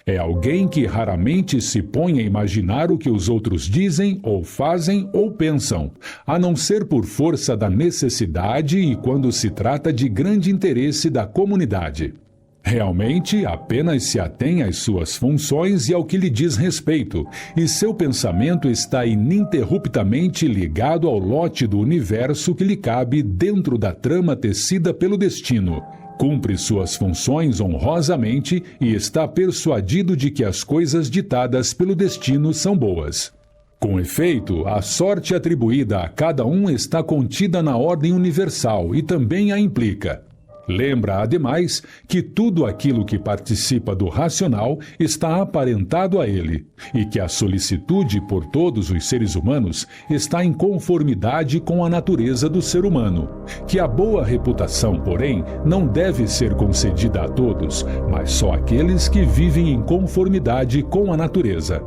É alguém que raramente se põe a imaginar o que os outros dizem, ou fazem, ou pensam, a não ser por força da necessidade e quando se trata de grande interesse da comunidade. Realmente, apenas se atém às suas funções e ao que lhe diz respeito, e seu pensamento está ininterruptamente ligado ao lote do universo que lhe cabe dentro da trama tecida pelo destino. Cumpre suas funções honrosamente e está persuadido de que as coisas ditadas pelo destino são boas. Com efeito, a sorte atribuída a cada um está contida na ordem universal e também a implica. Lembra, ademais, que tudo aquilo que participa do racional está aparentado a ele, e que a solicitude por todos os seres humanos está em conformidade com a natureza do ser humano, que a boa reputação, porém, não deve ser concedida a todos, mas só àqueles que vivem em conformidade com a natureza.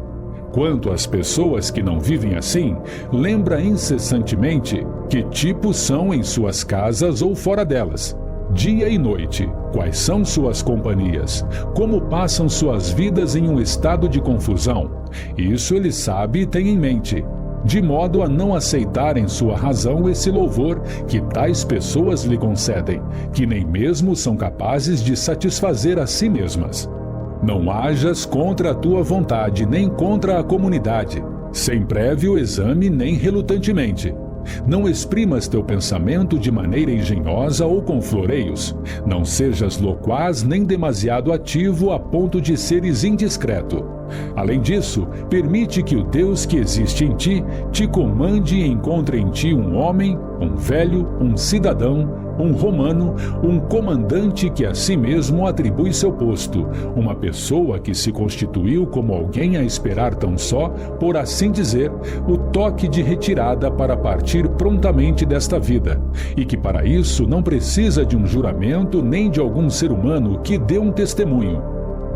Quanto às pessoas que não vivem assim, lembra incessantemente que tipo são em suas casas ou fora delas. Dia e noite, quais são suas companhias, como passam suas vidas em um estado de confusão. Isso ele sabe e tem em mente, de modo a não aceitar em sua razão esse louvor que tais pessoas lhe concedem, que nem mesmo são capazes de satisfazer a si mesmas. Não hajas contra a tua vontade nem contra a comunidade, sem prévio exame nem relutantemente. Não exprimas teu pensamento de maneira engenhosa ou com floreios. Não sejas loquaz nem demasiado ativo a ponto de seres indiscreto. Além disso, permite que o Deus que existe em ti te comande e encontre em ti um homem, um velho, um cidadão, um romano, um comandante que a si mesmo atribui seu posto, uma pessoa que se constituiu como alguém a esperar tão só, por assim dizer, o toque de retirada para partir prontamente desta vida, e que para isso não precisa de um juramento nem de algum ser humano que dê um testemunho.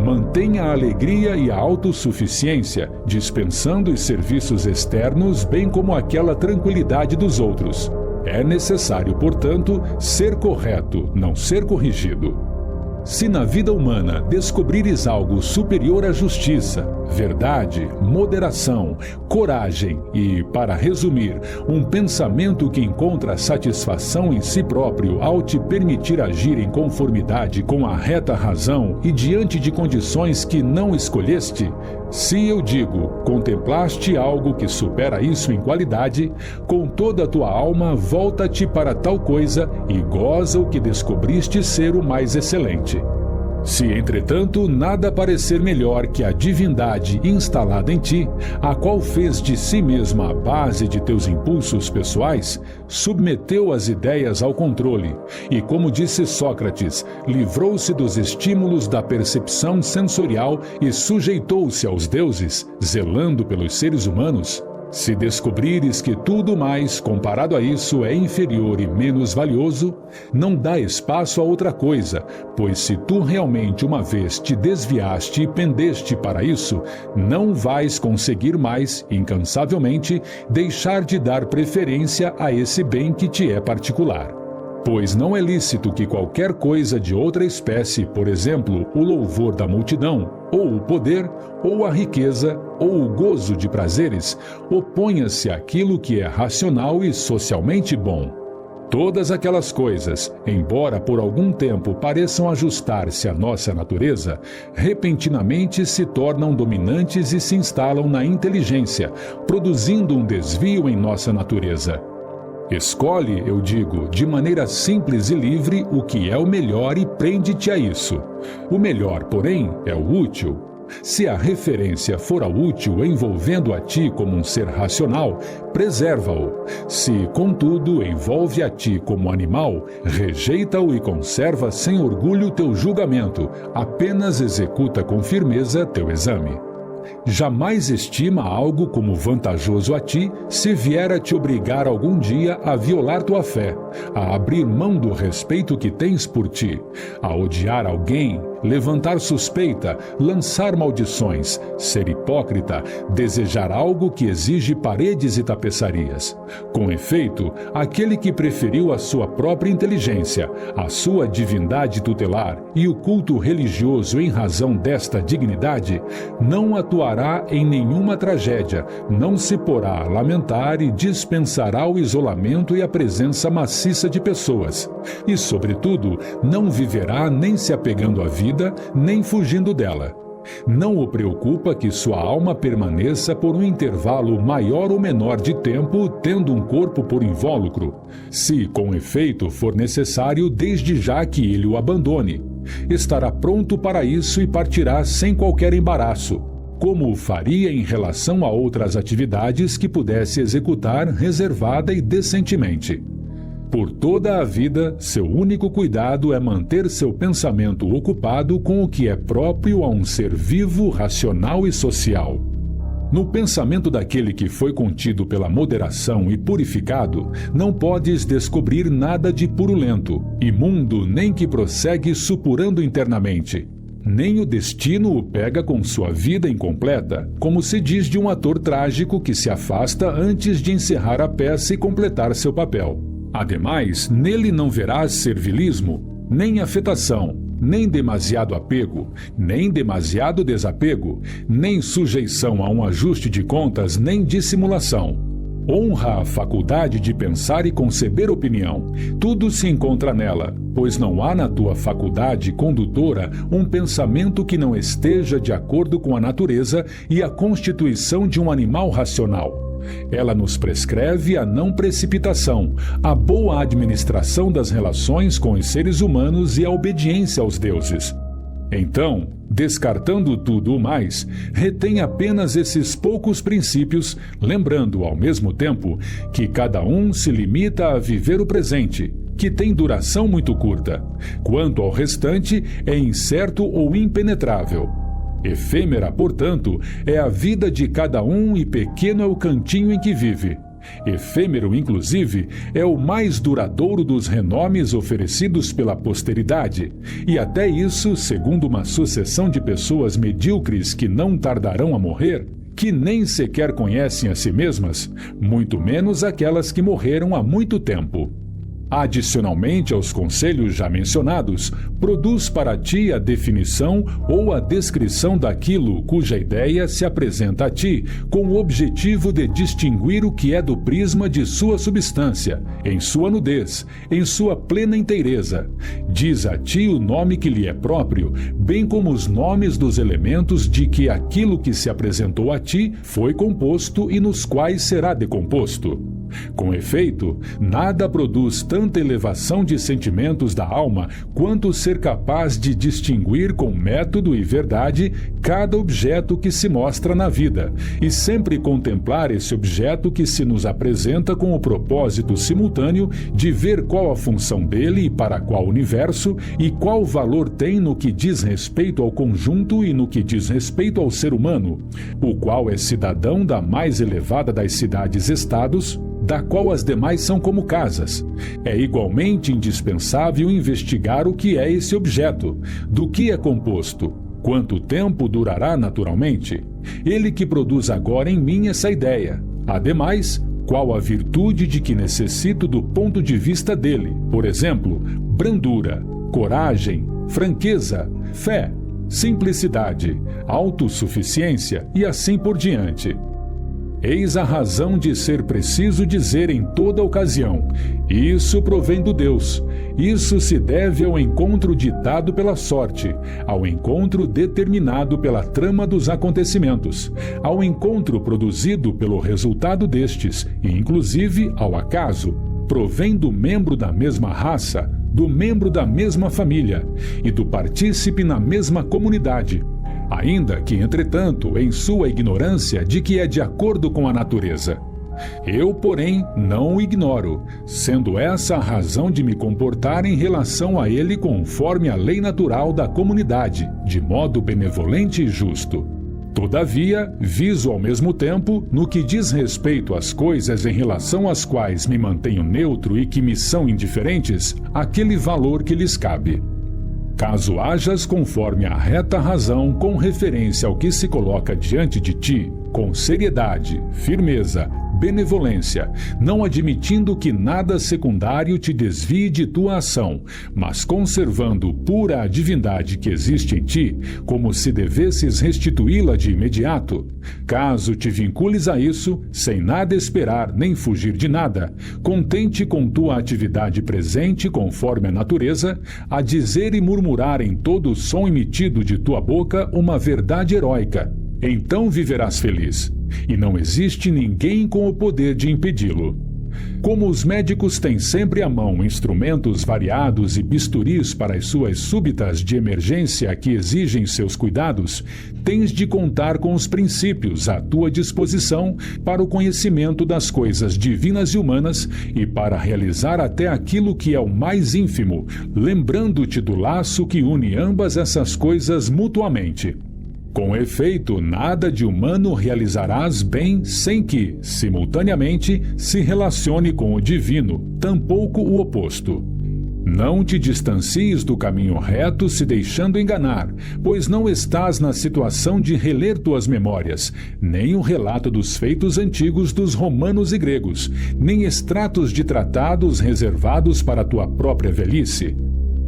Mantenha a alegria e a autossuficiência, dispensando os serviços externos, bem como aquela tranquilidade dos outros. É necessário, portanto, ser correto, não ser corrigido. Se na vida humana descobrires algo superior à justiça, verdade, moderação, coragem e, para resumir, um pensamento que encontra satisfação em si próprio ao te permitir agir em conformidade com a reta razão e diante de condições que não escolheste, se eu digo, contemplaste algo que supera isso em qualidade, com toda a tua alma volta-te para tal coisa e goza o que descobriste ser o mais excelente. Se, entretanto, nada parecer melhor que a divindade instalada em ti, a qual fez de si mesma a base de teus impulsos pessoais, submeteu as ideias ao controle e, como disse Sócrates, livrou-se dos estímulos da percepção sensorial e sujeitou-se aos deuses, zelando pelos seres humanos, se descobrires que tudo mais, comparado a isso, é inferior e menos valioso, não dá espaço a outra coisa, pois se tu realmente uma vez te desviaste e pendeste para isso, não vais conseguir mais, incansavelmente, deixar de dar preferência a esse bem que te é particular. Pois não é lícito que qualquer coisa de outra espécie, por exemplo, o louvor da multidão, ou o poder, ou a riqueza, ou o gozo de prazeres, oponha-se àquilo que é racional e socialmente bom. Todas aquelas coisas, embora por algum tempo pareçam ajustar-se à nossa natureza, repentinamente se tornam dominantes e se instalam na inteligência, produzindo um desvio em nossa natureza. Escolhe, eu digo, de maneira simples e livre o que é o melhor e prende-te a isso. O melhor, porém, é o útil. Se a referência for ao útil envolvendo a ti como um ser racional, preserva-o. Se, contudo, envolve a ti como animal, rejeita-o e conserva sem orgulho teu julgamento, apenas executa com firmeza teu exame. Jamais estima algo como vantajoso a ti se vier a te obrigar algum dia a violar tua fé, a abrir mão do respeito que tens por ti, a odiar alguém, levantar suspeita, lançar maldições, ser hipócrita, desejar algo que exige paredes e tapeçarias. Com efeito, aquele que preferiu a sua própria inteligência, a sua divindade tutelar e o culto religioso em razão desta dignidade, não atuará em nenhuma tragédia, não se porá a lamentar e dispensará o isolamento e a presença maciça de pessoas. E, sobretudo, não viverá nem se apegando à vida, nem fugindo dela. Não o preocupa que sua alma permaneça por um intervalo maior ou menor de tempo, tendo um corpo por invólucro, se, com efeito, for necessário desde já que ele o abandone. Estará pronto para isso e partirá sem qualquer embaraço, como o faria em relação a outras atividades que pudesse executar reservada e decentemente. Por toda a vida, seu único cuidado é manter seu pensamento ocupado com o que é próprio a um ser vivo, racional e social. No pensamento daquele que foi contido pela moderação e purificado, não podes descobrir nada de purulento, imundo nem que prossegue supurando internamente. Nem o destino o pega com sua vida incompleta, como se diz de um ator trágico que se afasta antes de encerrar a peça e completar seu papel. Ademais, nele não verás servilismo, nem afetação, nem demasiado apego, nem demasiado desapego, nem sujeição a um ajuste de contas, nem dissimulação. Honra a faculdade de pensar e conceber opinião. Tudo se encontra nela, pois não há na tua faculdade condutora um pensamento que não esteja de acordo com a natureza e a constituição de um animal racional. Ela nos prescreve a não precipitação, a boa administração das relações com os seres humanos e a obediência aos deuses. Então, descartando tudo o mais, retém apenas esses poucos princípios, lembrando, ao mesmo tempo, que cada um se limita a viver o presente, que tem duração muito curta. Quanto ao restante, é incerto ou impenetrável. Efêmera, portanto, é a vida de cada um e pequeno é o cantinho em que vive. Efêmero, inclusive, é o mais duradouro dos renomes oferecidos pela posteridade, e até isso, segundo uma sucessão de pessoas medíocres que não tardarão a morrer, que nem sequer conhecem a si mesmas, muito menos aquelas que morreram há muito tempo. Adicionalmente aos conselhos já mencionados, produz para ti a definição ou a descrição daquilo cuja ideia se apresenta a ti, com o objetivo de distinguir o que é do prisma de sua substância, em sua nudez, em sua plena inteireza. Diz a ti o nome que lhe é próprio, bem como os nomes dos elementos de que aquilo que se apresentou a ti foi composto e nos quais será decomposto. Com efeito, nada produz tanta elevação de sentimentos da alma quanto ser capaz de distinguir com método e verdade cada objeto que se mostra na vida, e sempre contemplar esse objeto que se nos apresenta com o propósito simultâneo de ver qual a função dele e para qual universo, e qual valor tem no que diz respeito ao conjunto e no que diz respeito ao ser humano, o qual é cidadão da mais elevada das cidades-estados, da qual as demais são como casas. É igualmente indispensável investigar o que é esse objeto, do que é composto, quanto tempo durará naturalmente. Ele que produz agora em mim essa ideia. Ademais, qual a virtude de que necessito do ponto de vista dele, por exemplo, brandura, coragem, franqueza, fé, simplicidade, autossuficiência e assim por diante. Eis a razão de ser preciso dizer em toda ocasião: isso provém do Deus. Isso se deve ao encontro ditado pela sorte, ao encontro determinado pela trama dos acontecimentos, ao encontro produzido pelo resultado destes, e inclusive ao acaso. Provém do membro da mesma raça, do membro da mesma família e do partícipe na mesma comunidade. Ainda que, entretanto, em sua ignorância de que é de acordo com a natureza. Eu, porém, não o ignoro, sendo essa a razão de me comportar em relação a ele conforme a lei natural da comunidade, de modo benevolente e justo. Todavia, viso ao mesmo tempo, no que diz respeito às coisas em relação às quais me mantenho neutro e que me são indiferentes, aquele valor que lhes cabe. Caso hajas conforme a reta razão com referência ao que se coloca diante de ti, com seriedade, firmeza, benevolência, não admitindo que nada secundário te desvie de tua ação, mas conservando pura a divindade que existe em ti, como se devesses restituí-la de imediato. Caso te vincules a isso, sem nada esperar nem fugir de nada, contente com tua atividade presente conforme a natureza, a dizer e murmurar em todo o som emitido de tua boca uma verdade heróica. Então viverás feliz, e não existe ninguém com o poder de impedi-lo. Como os médicos têm sempre à mão instrumentos variados e bisturis para as suas súbitas de emergência que exigem seus cuidados, tens de contar com os princípios à tua disposição para o conhecimento das coisas divinas e humanas e para realizar até aquilo que é o mais ínfimo, lembrando-te do laço que une ambas essas coisas mutuamente. Com efeito, nada de humano realizarás bem sem que, simultaneamente, se relacione com o divino, tampouco o oposto. Não te distancies do caminho reto se deixando enganar, pois não estás na situação de reler tuas memórias, nem o relato dos feitos antigos dos romanos e gregos, nem extratos de tratados reservados para tua própria velhice.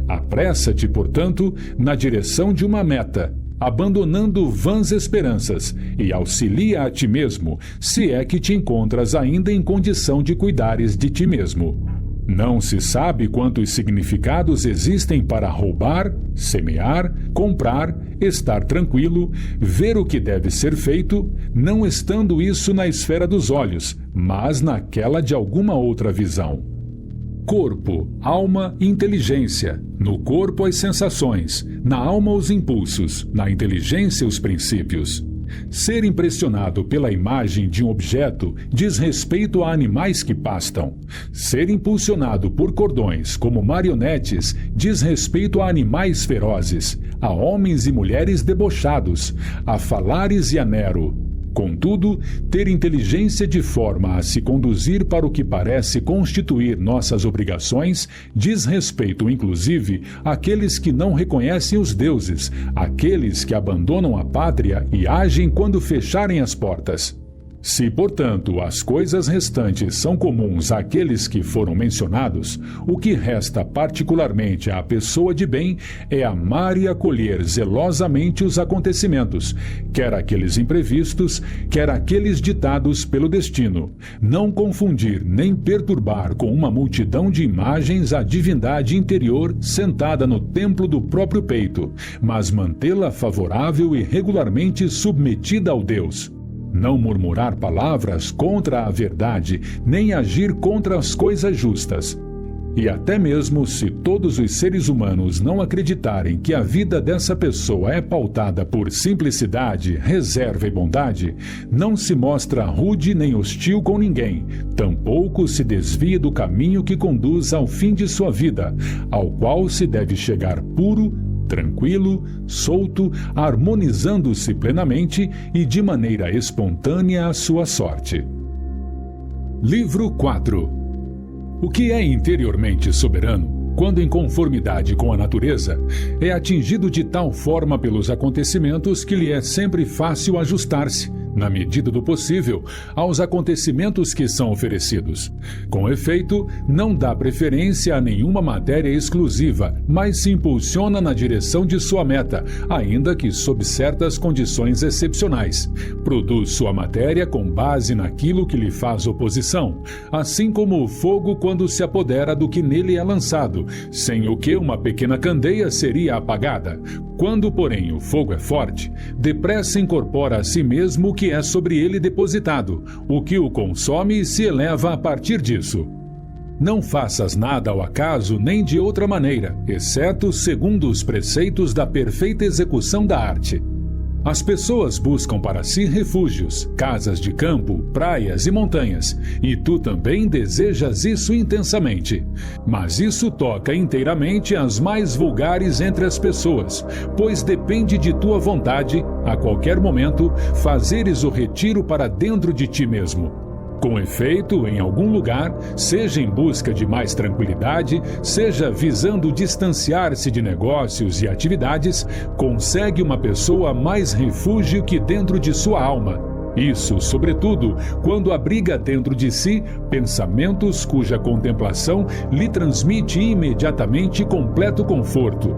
Apressa-te, portanto, na direção de uma meta, abandonando vãs esperanças, e auxilia a ti mesmo, se é que te encontras ainda em condição de cuidares de ti mesmo. Não se sabe quantos significados existem para roubar, semear, comprar, estar tranquilo, ver o que deve ser feito, não estando isso na esfera dos olhos, mas naquela de alguma outra visão. Corpo, alma e inteligência. No corpo as sensações, na alma os impulsos, na inteligência os princípios. Ser impressionado pela imagem de um objeto diz respeito a animais que pastam. Ser impulsionado por cordões como marionetes diz respeito a animais ferozes, a homens e mulheres debochados, a Falares e a Nero. Contudo, ter inteligência de forma a se conduzir para o que parece constituir nossas obrigações diz respeito, inclusive, àqueles que não reconhecem os deuses, àqueles que abandonam a pátria e agem quando fecharem as portas. Se, portanto, as coisas restantes são comuns àqueles que foram mencionados, o que resta particularmente à pessoa de bem é amar e acolher zelosamente os acontecimentos, quer aqueles imprevistos, quer aqueles ditados pelo destino, não confundir nem perturbar com uma multidão de imagens a divindade interior sentada no templo do próprio peito, mas mantê-la favorável e regularmente submetida ao Deus. Não murmurar palavras contra a verdade, nem agir contra as coisas justas. E até mesmo se todos os seres humanos não acreditarem que a vida dessa pessoa é pautada por simplicidade, reserva e bondade, não se mostra rude nem hostil com ninguém, tampouco se desvia do caminho que conduz ao fim de sua vida, ao qual se deve chegar puro, tranquilo, solto, harmonizando-se plenamente e de maneira espontânea a sua sorte. Livro 4. O que é interiormente soberano, quando em conformidade com a natureza, é atingido de tal forma pelos acontecimentos que lhe é sempre fácil ajustar-se, na medida do possível, aos acontecimentos que são oferecidos. Com efeito, não dá preferência a nenhuma matéria exclusiva, mas se impulsiona na direção de sua meta, ainda que sob certas condições excepcionais. Produz sua matéria com base naquilo que lhe faz oposição, assim como o fogo quando se apodera do que nele é lançado, sem o que uma pequena candeia seria apagada. Quando, porém, o fogo é forte, depressa incorpora a si mesmo o que é sobre ele depositado, o que o consome e se eleva a partir disso. Não faças nada ao acaso nem de outra maneira, exceto segundo os preceitos da perfeita execução da arte. As pessoas buscam para si refúgios, casas de campo, praias e montanhas, e tu também desejas isso intensamente. Mas isso toca inteiramente as mais vulgares entre as pessoas, pois depende de tua vontade, a qualquer momento, fazeres o retiro para dentro de ti mesmo. Com efeito, em algum lugar, seja em busca de mais tranquilidade, seja visando distanciar-se de negócios e atividades, consegue uma pessoa mais refúgio que dentro de sua alma. Isso, sobretudo, quando abriga dentro de si pensamentos cuja contemplação lhe transmite imediatamente completo conforto.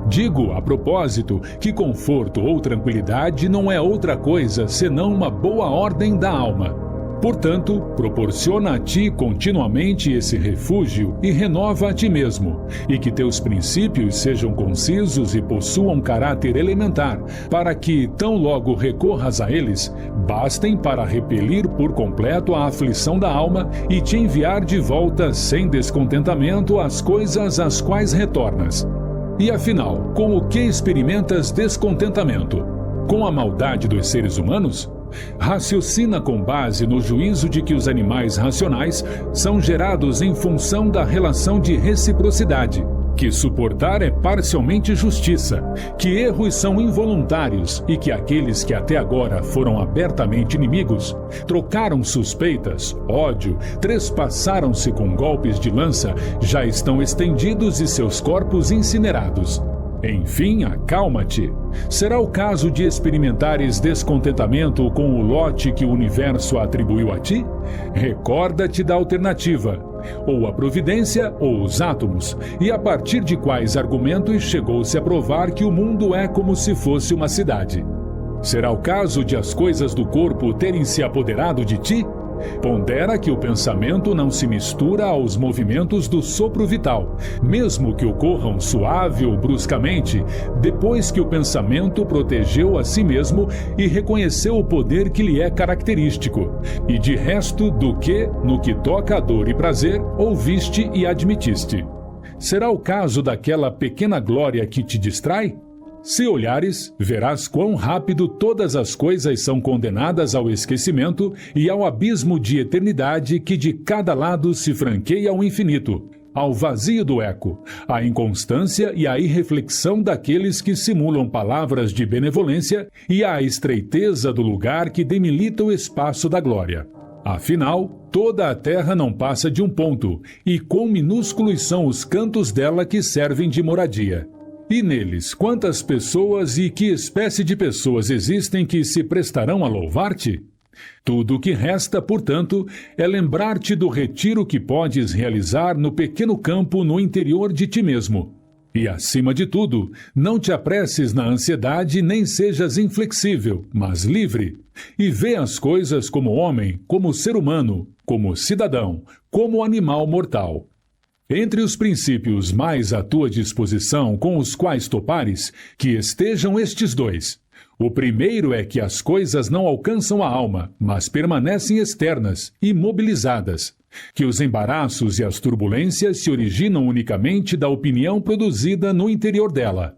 Digo, a propósito, que conforto ou tranquilidade não é outra coisa senão uma boa ordem da alma. Portanto, proporciona a ti continuamente esse refúgio e renova a ti mesmo, e que teus princípios sejam concisos e possuam caráter elementar, para que, tão logo recorras a eles, bastem para repelir por completo a aflição da alma e te enviar de volta sem descontentamento as coisas às quais retornas. E afinal, com o que experimentas descontentamento? Com a maldade dos seres humanos? Raciocina com base no juízo de que os animais racionais são gerados em função da relação de reciprocidade, que suportar é parcialmente justiça, que erros são involuntários e que aqueles que até agora foram abertamente inimigos, trocaram suspeitas, ódio, trespassaram-se com golpes de lança, já estão estendidos e seus corpos incinerados. Enfim, acalma-te. Será o caso de experimentares descontentamento com o lote que o universo atribuiu a ti? Recorda-te da alternativa. ou a providência ou os átomos, e a partir de quais argumentos chegou-se a provar que o mundo é como se fosse uma cidade? Será o caso de as coisas do corpo terem se apoderado de ti? Pondera que o pensamento não se mistura aos movimentos do sopro vital, mesmo que ocorram suave ou bruscamente, depois que o pensamento protegeu a si mesmo e reconheceu o poder que lhe é característico, e de resto do que, no que toca a dor e prazer, ouviste e admitiste. Será o caso daquela pequena glória que te distrai? Se olhares, verás quão rápido todas as coisas são condenadas ao esquecimento e ao abismo de eternidade que de cada lado se franqueia ao infinito, ao vazio do eco, à inconstância e à irreflexão daqueles que simulam palavras de benevolência e à estreiteza do lugar que demilita o espaço da glória. Afinal, toda a terra não passa de um ponto, e quão minúsculos são os cantos dela que servem de moradia. E neles, quantas pessoas e que espécie de pessoas existem que se prestarão a louvar-te? Tudo o que resta, portanto, é lembrar-te do retiro que podes realizar no pequeno campo no interior de ti mesmo. E, acima de tudo, não te apresses na ansiedade nem sejas inflexível, mas livre. E vê as coisas como homem, como ser humano, como cidadão, como animal mortal. Entre os princípios mais à tua disposição com os quais topares, que estejam estes dois. O primeiro é que as coisas não alcançam a alma, mas permanecem externas, imobilizadas. Que os embaraços e as turbulências se originam unicamente da opinião produzida no interior dela.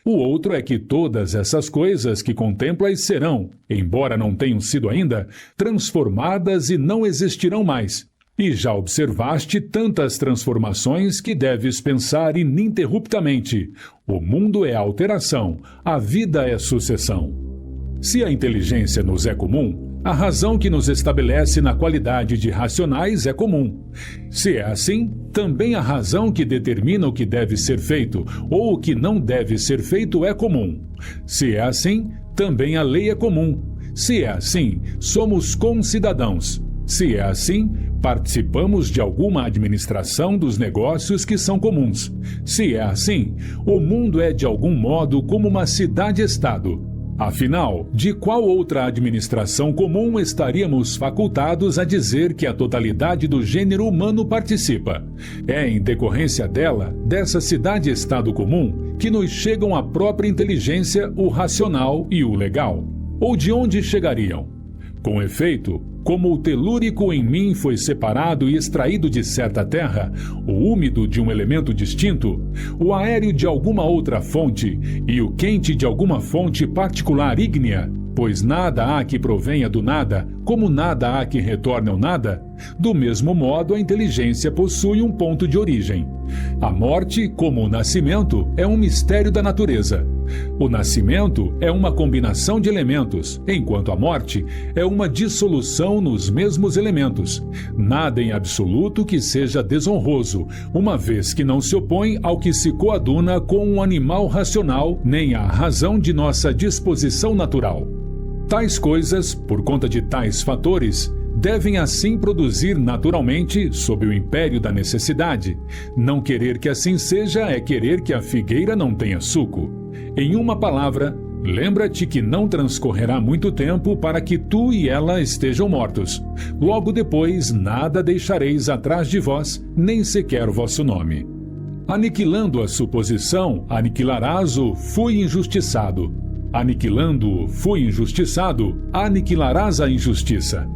O outro é que todas essas coisas que contemplas serão, embora não tenham sido ainda, transformadas e não existirão mais. E já observaste tantas transformações que deves pensar ininterruptamente. O mundo é alteração, a vida é sucessão. Se a inteligência nos é comum, a razão que nos estabelece na qualidade de racionais é comum. Se é assim, também a razão que determina o que deve ser feito ou o que não deve ser feito é comum. Se é assim, também a lei é comum. Se é assim, somos concidadãos. Se é assim, participamos de alguma administração dos negócios que são comuns. Se é assim, o mundo é de algum modo como uma cidade-estado. Afinal, de qual outra administração comum estaríamos facultados a dizer que a totalidade do gênero humano participa? É em decorrência dela, dessa cidade-estado comum, que nos chegam a própria inteligência, o racional e o legal. Ou de onde chegariam? Com efeito, como o telúrico em mim foi separado e extraído de certa terra, o úmido de um elemento distinto, o aéreo de alguma outra fonte e o quente de alguma fonte particular ígnea, pois nada há que provenha do nada, como nada há que retorne ao nada, do mesmo modo a inteligência possui um ponto de origem. A morte, como o nascimento, é um mistério da natureza. O nascimento é uma combinação de elementos, enquanto a morte é uma dissolução nos mesmos elementos. Nada em absoluto que seja desonroso, uma vez que não se opõe ao que se coaduna com um animal racional, nem à razão de nossa disposição natural. Tais coisas, por conta de tais fatores, devem assim produzir naturalmente, sob o império da necessidade. Não querer que assim seja é querer que a figueira não tenha suco. Em uma palavra, lembra-te que não transcorrerá muito tempo para que tu e ela estejam mortos. Logo depois, nada deixareis atrás de vós, nem sequer vosso nome. Aniquilando a suposição, aniquilarás o fui injustiçado. Aniquilando o fui injustiçado, aniquilarás a injustiça.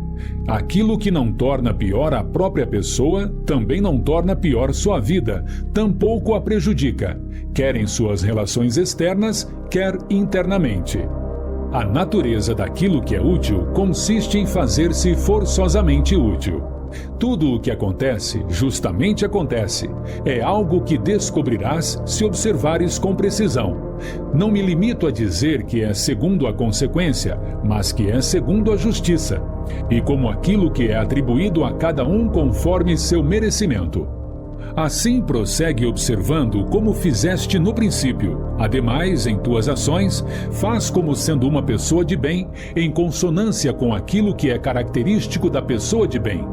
Aquilo que não torna pior a própria pessoa, também não torna pior sua vida, tampouco a prejudica, quer em suas relações externas, quer internamente. A natureza daquilo que é útil consiste em fazer-se forçosamente útil. Tudo o que acontece, justamente acontece. É algo que descobrirás se observares com precisão. Não me limito a dizer que é segundo a consequência, mas que é segundo a justiça, e como aquilo que é atribuído a cada um conforme seu merecimento. Assim prossegue observando como fizeste no princípio. Ademais, em tuas ações, faz como sendo uma pessoa de bem, em consonância com aquilo que é característico da pessoa de bem.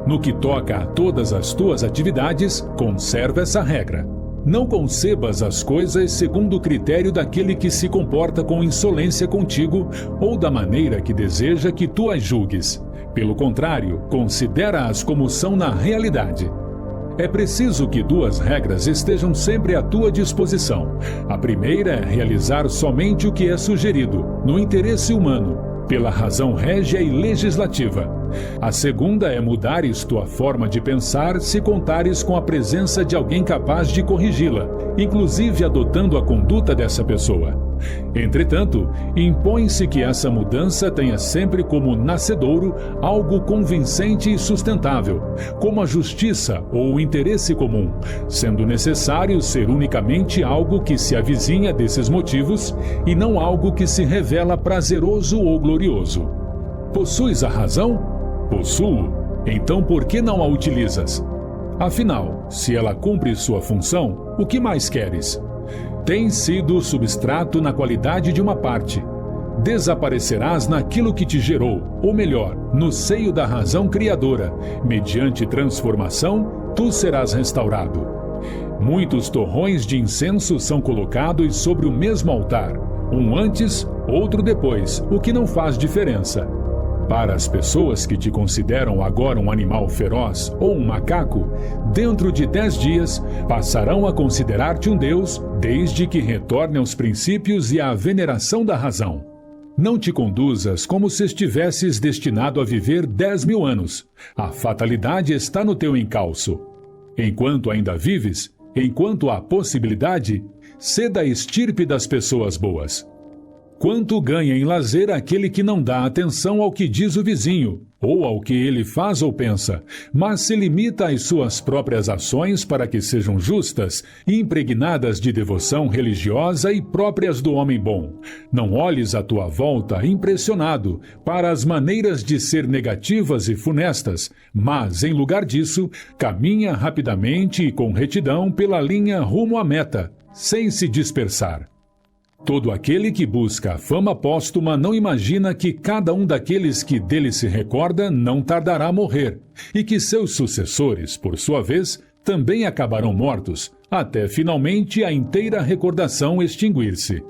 No que toca a todas as tuas atividades, conserva essa regra. Não concebas as coisas segundo o critério daquele que se comporta com insolência contigo ou da maneira que deseja que tu as julgues. Pelo contrário, considera-as como são na realidade. É preciso que duas regras estejam sempre à tua disposição. A primeira é realizar somente o que é sugerido, no interesse humano, pela razão régia e legislativa. A segunda é mudares tua forma de pensar se contares com a presença de alguém capaz de corrigi-la, inclusive adotando a conduta dessa pessoa. Entretanto, impõe-se que essa mudança tenha sempre como nascedouro algo convincente e sustentável, como a justiça ou o interesse comum, sendo necessário ser unicamente algo que se avizinha desses motivos e não algo que se revela prazeroso ou glorioso. Possuis a razão? Possuo. Então por que não a utilizas? Afinal, se ela cumpre sua função, o que mais queres? Tens sido substrato na qualidade de uma parte. Desaparecerás naquilo que te gerou, ou melhor, no seio da razão criadora. Mediante transformação, tu serás restaurado. Muitos torrões de incenso são colocados sobre o mesmo altar, um antes, outro depois, o que não faz diferença. Para as pessoas que te consideram agora um animal feroz ou um macaco, dentro de 10 dias passarão a considerar-te um Deus, desde que retorne aos princípios e à veneração da razão. Não te conduzas como se estivesses destinado a viver 10.000 anos. A fatalidade está no teu encalço. Enquanto ainda vives, enquanto há possibilidade, sê da estirpe das pessoas boas. Quanto ganha em lazer aquele que não dá atenção ao que diz o vizinho, ou ao que ele faz ou pensa, mas se limita às suas próprias ações para que sejam justas, impregnadas de devoção religiosa e próprias do homem bom. Não olhes à tua volta impressionado para as maneiras de ser negativas e funestas, mas, em lugar disso, caminha rapidamente e com retidão pela linha rumo à meta, sem se dispersar. Todo aquele que busca a fama póstuma não imagina que cada um daqueles que dele se recorda não tardará a morrer, e que seus sucessores, por sua vez, também acabarão mortos, até finalmente a inteira recordação extinguir-se.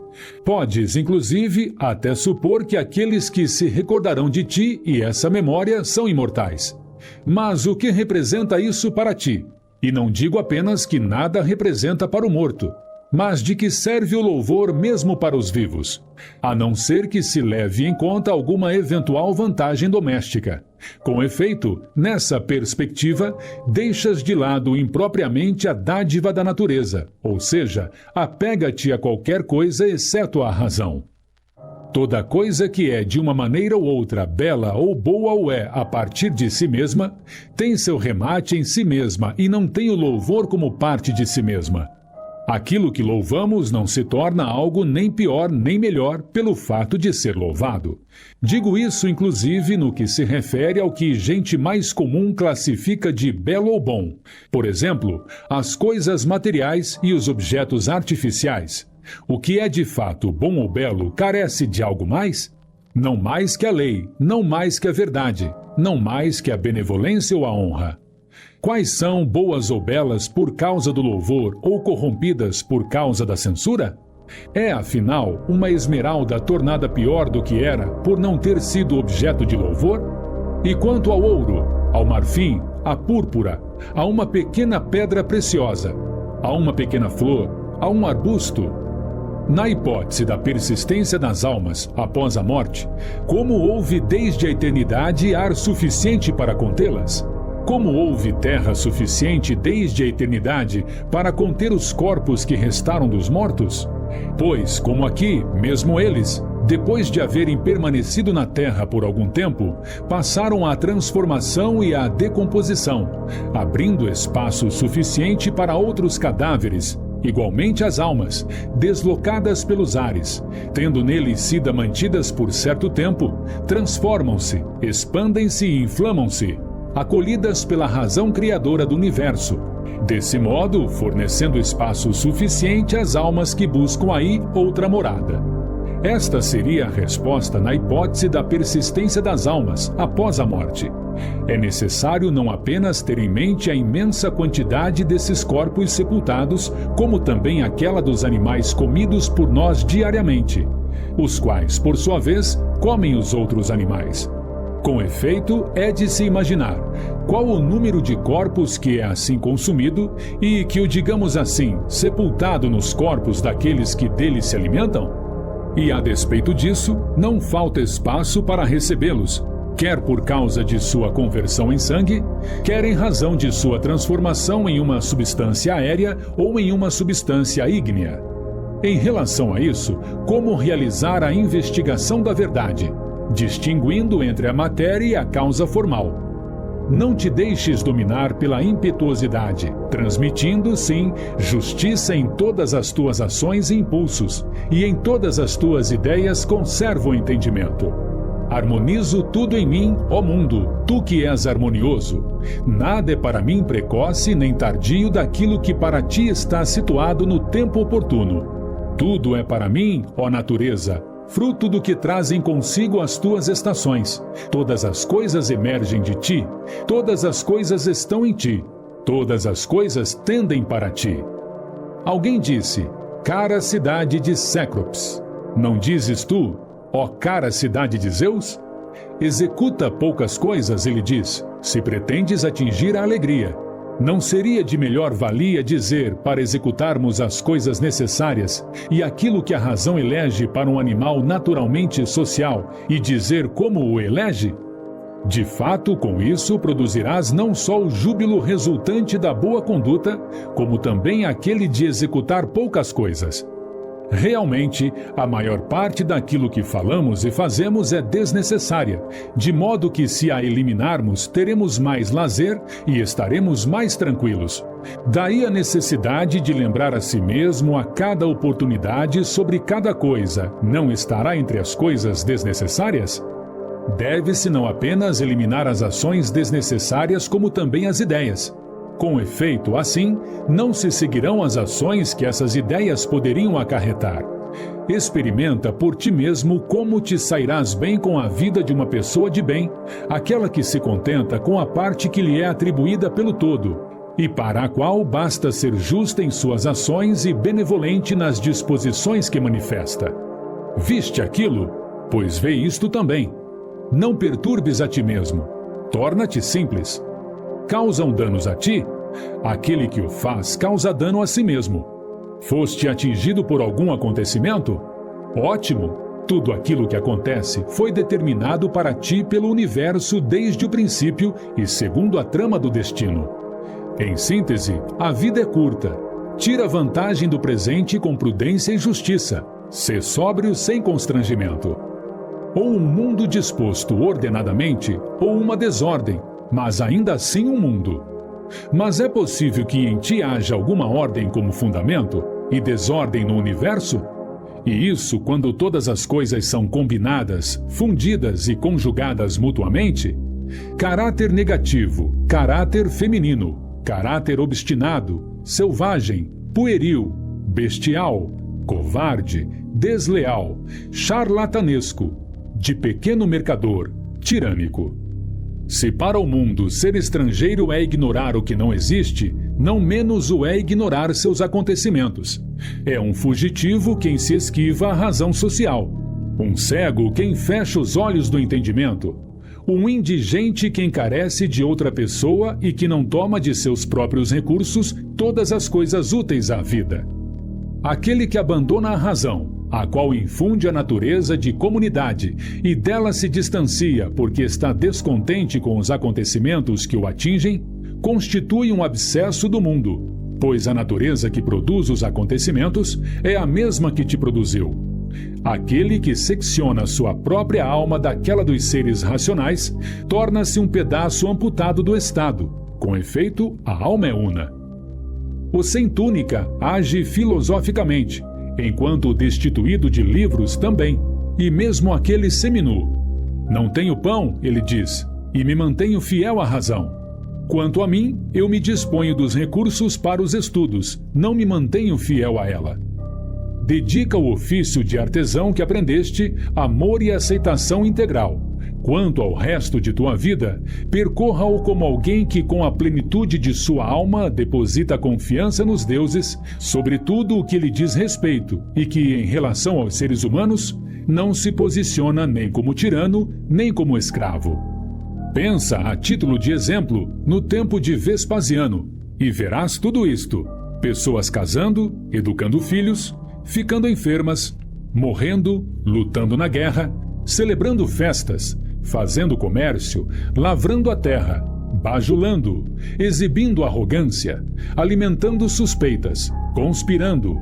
Podes, inclusive, até supor que aqueles que se recordarão de ti e essa memória são imortais. Mas o que representa isso para ti? E não digo apenas que nada representa para o morto, mas de que serve o louvor mesmo para os vivos, a não ser que se leve em conta alguma eventual vantagem doméstica. Com efeito, nessa perspectiva, deixas de lado impropriamente a dádiva da natureza, ou seja, apega-te a qualquer coisa exceto a razão. Toda coisa que é de uma maneira ou outra bela ou boa ou é a partir de si mesma, tem seu remate em si mesma e não tem o louvor como parte de si mesma. Aquilo que louvamos não se torna algo nem pior nem melhor pelo fato de ser louvado. Digo isso, inclusive, no que se refere ao que gente mais comum classifica de belo ou bom. Por exemplo, as coisas materiais e os objetos artificiais. O que é de fato bom ou belo carece de algo mais? Não mais que a lei, não mais que a verdade, não mais que a benevolência ou a honra. Quais são boas ou belas por causa do louvor ou corrompidas por causa da censura? É, afinal, uma esmeralda tornada pior do que era por não ter sido objeto de louvor? E quanto ao ouro, ao marfim, à púrpura, a uma pequena pedra preciosa, a uma pequena flor, a um arbusto? Na hipótese da persistência das almas após a morte, como houve desde a eternidade ar suficiente para contê-las? Como houve terra suficiente desde a eternidade para conter os corpos que restaram dos mortos? Pois, como aqui, mesmo eles, depois de haverem permanecido na terra por algum tempo, passaram à transformação e à decomposição, abrindo espaço suficiente para outros cadáveres, igualmente as almas, deslocadas pelos ares, tendo neles sido mantidas por certo tempo, transformam-se, expandem-se e inflamam-se, acolhidas pela razão criadora do universo, desse modo fornecendo espaço suficiente às almas que buscam aí outra morada. Esta seria a resposta na hipótese da persistência das almas após a morte. É necessário não apenas ter em mente a imensa quantidade desses corpos sepultados, como também aquela dos animais comidos por nós diariamente, os quais, por sua vez, comem os outros animais. Com efeito, é de se imaginar qual o número de corpos que é assim consumido e que o digamos assim, sepultado nos corpos daqueles que dele se alimentam? E a despeito disso, não falta espaço para recebê-los, quer por causa de sua conversão em sangue, quer em razão de sua transformação em uma substância aérea ou em uma substância ígnea. Em relação a isso, como realizar a investigação da verdade, distinguindo entre a matéria e a causa formal? Não te deixes dominar pela impetuosidade, transmitindo, sim, justiça em todas as tuas ações e impulsos, e em todas as tuas ideias conserva o entendimento. Harmonizo tudo em mim, ó mundo, tu que és harmonioso. Nada é para mim precoce nem tardio daquilo que para ti está situado no tempo oportuno. Tudo é para mim, ó natureza, fruto do que trazem consigo as tuas estações. Todas as coisas emergem de ti, todas as coisas estão em ti, todas as coisas tendem para ti. Alguém disse, cara cidade de Cécropes. Não dizes tu, ó cara cidade de Zeus? Executa poucas coisas, ele diz, se pretendes atingir a alegria. Não seria de melhor valia dizer para executarmos as coisas necessárias e aquilo que a razão elege para um animal naturalmente social e dizer como o elege? De fato, com isso produzirás não só o júbilo resultante da boa conduta, como também aquele de executar poucas coisas. Realmente, a maior parte daquilo que falamos e fazemos é desnecessária, de modo que se a eliminarmos, teremos mais lazer e estaremos mais tranquilos. Daí a necessidade de lembrar a si mesmo a cada oportunidade sobre cada coisa. Não estará entre as coisas desnecessárias? Deve-se não apenas eliminar as ações desnecessárias, como também as ideias. Com efeito, assim, não se seguirão as ações que essas ideias poderiam acarretar. Experimenta por ti mesmo como te sairás bem com a vida de uma pessoa de bem, aquela que se contenta com a parte que lhe é atribuída pelo todo, e para a qual basta ser justa em suas ações e benevolente nas disposições que manifesta. Viste aquilo? Pois vê isto também. Não perturbes a ti mesmo. Torna-te simples. Causam danos a ti? Aquele que o faz causa dano a si mesmo. Foste atingido por algum acontecimento? Ótimo! Tudo aquilo que acontece foi determinado para ti pelo universo desde o princípio e segundo a trama do destino. Em síntese, a vida é curta. Tira vantagem do presente com prudência e justiça. Sê sóbrio sem constrangimento. Ou um mundo disposto ordenadamente, ou uma desordem, mas ainda assim um mundo. Mas é possível que em ti haja alguma ordem como fundamento e desordem no universo? E isso quando todas as coisas são combinadas, fundidas e conjugadas mutuamente? Caráter negativo, caráter feminino, caráter obstinado, selvagem, pueril, bestial, covarde, desleal, charlatanesco, de pequeno mercador, tirânico. Se para o mundo ser estrangeiro é ignorar o que não existe, não menos o é ignorar seus acontecimentos. É um fugitivo quem se esquiva à razão social, um cego quem fecha os olhos do entendimento, um indigente quem carece de outra pessoa e que não toma de seus próprios recursos todas as coisas úteis à vida. Aquele que abandona a razão, a qual infunde a natureza de comunidade e dela se distancia porque está descontente com os acontecimentos que o atingem, constitui um abscesso do mundo, pois a natureza que produz os acontecimentos é a mesma que te produziu. Aquele que secciona sua própria alma daquela dos seres racionais torna-se um pedaço amputado do Estado. Com efeito, a alma é una. O sem túnica age filosoficamente, enquanto o destituído de livros também, e mesmo aquele seminu. Não tenho pão, ele diz, e me mantenho fiel à razão. Quanto a mim, eu me disponho dos recursos para os estudos, não me mantenho fiel a ela. Dedica o ofício de artesão que aprendeste, amor e aceitação integral. Quanto ao resto de tua vida, percorra-o como alguém que, com a plenitude de sua alma, deposita confiança nos deuses, sobre tudo o que lhe diz respeito, e que, em relação aos seres humanos, não se posiciona nem como tirano, nem como escravo. Pensa, a título de exemplo, no tempo de Vespasiano, e verás tudo isto: pessoas casando, educando filhos, ficando enfermas, morrendo, lutando na guerra, celebrando festas, fazendo comércio, lavrando a terra, bajulando, exibindo arrogância, alimentando suspeitas, conspirando,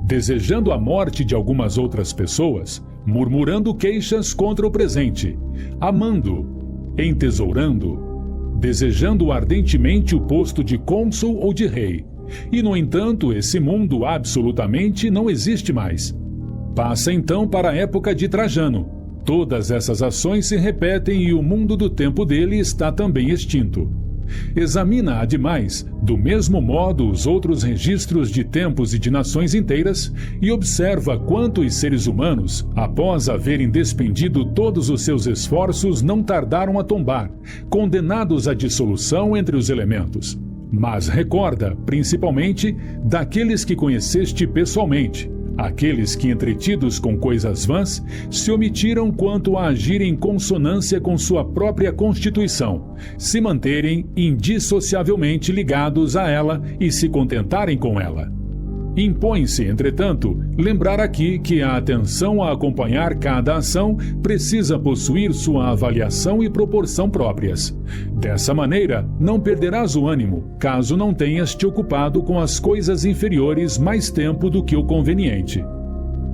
desejando a morte de algumas outras pessoas, murmurando queixas contra o presente, amando, entesourando, desejando ardentemente o posto de cônsul ou de rei. E, no entanto, esse mundo absolutamente não existe mais. Passa então para a época de Trajano. Todas essas ações se repetem e o mundo do tempo dele está também extinto. Examina, ademais, do mesmo modo os outros registros de tempos e de nações inteiras e observa quanto os seres humanos, após haverem despendido todos os seus esforços, não tardaram a tombar, condenados à dissolução entre os elementos. Mas recorda, principalmente, daqueles que conheceste pessoalmente, aqueles que, entretidos com coisas vãs, se omitiram quanto a agir em consonância com sua própria constituição, se manterem indissociavelmente ligados a ela e se contentarem com ela. Impõe-se, entretanto, lembrar aqui que a atenção a acompanhar cada ação precisa possuir sua avaliação e proporção próprias. Dessa maneira, não perderás o ânimo, caso não tenhas te ocupado com as coisas inferiores mais tempo do que o conveniente.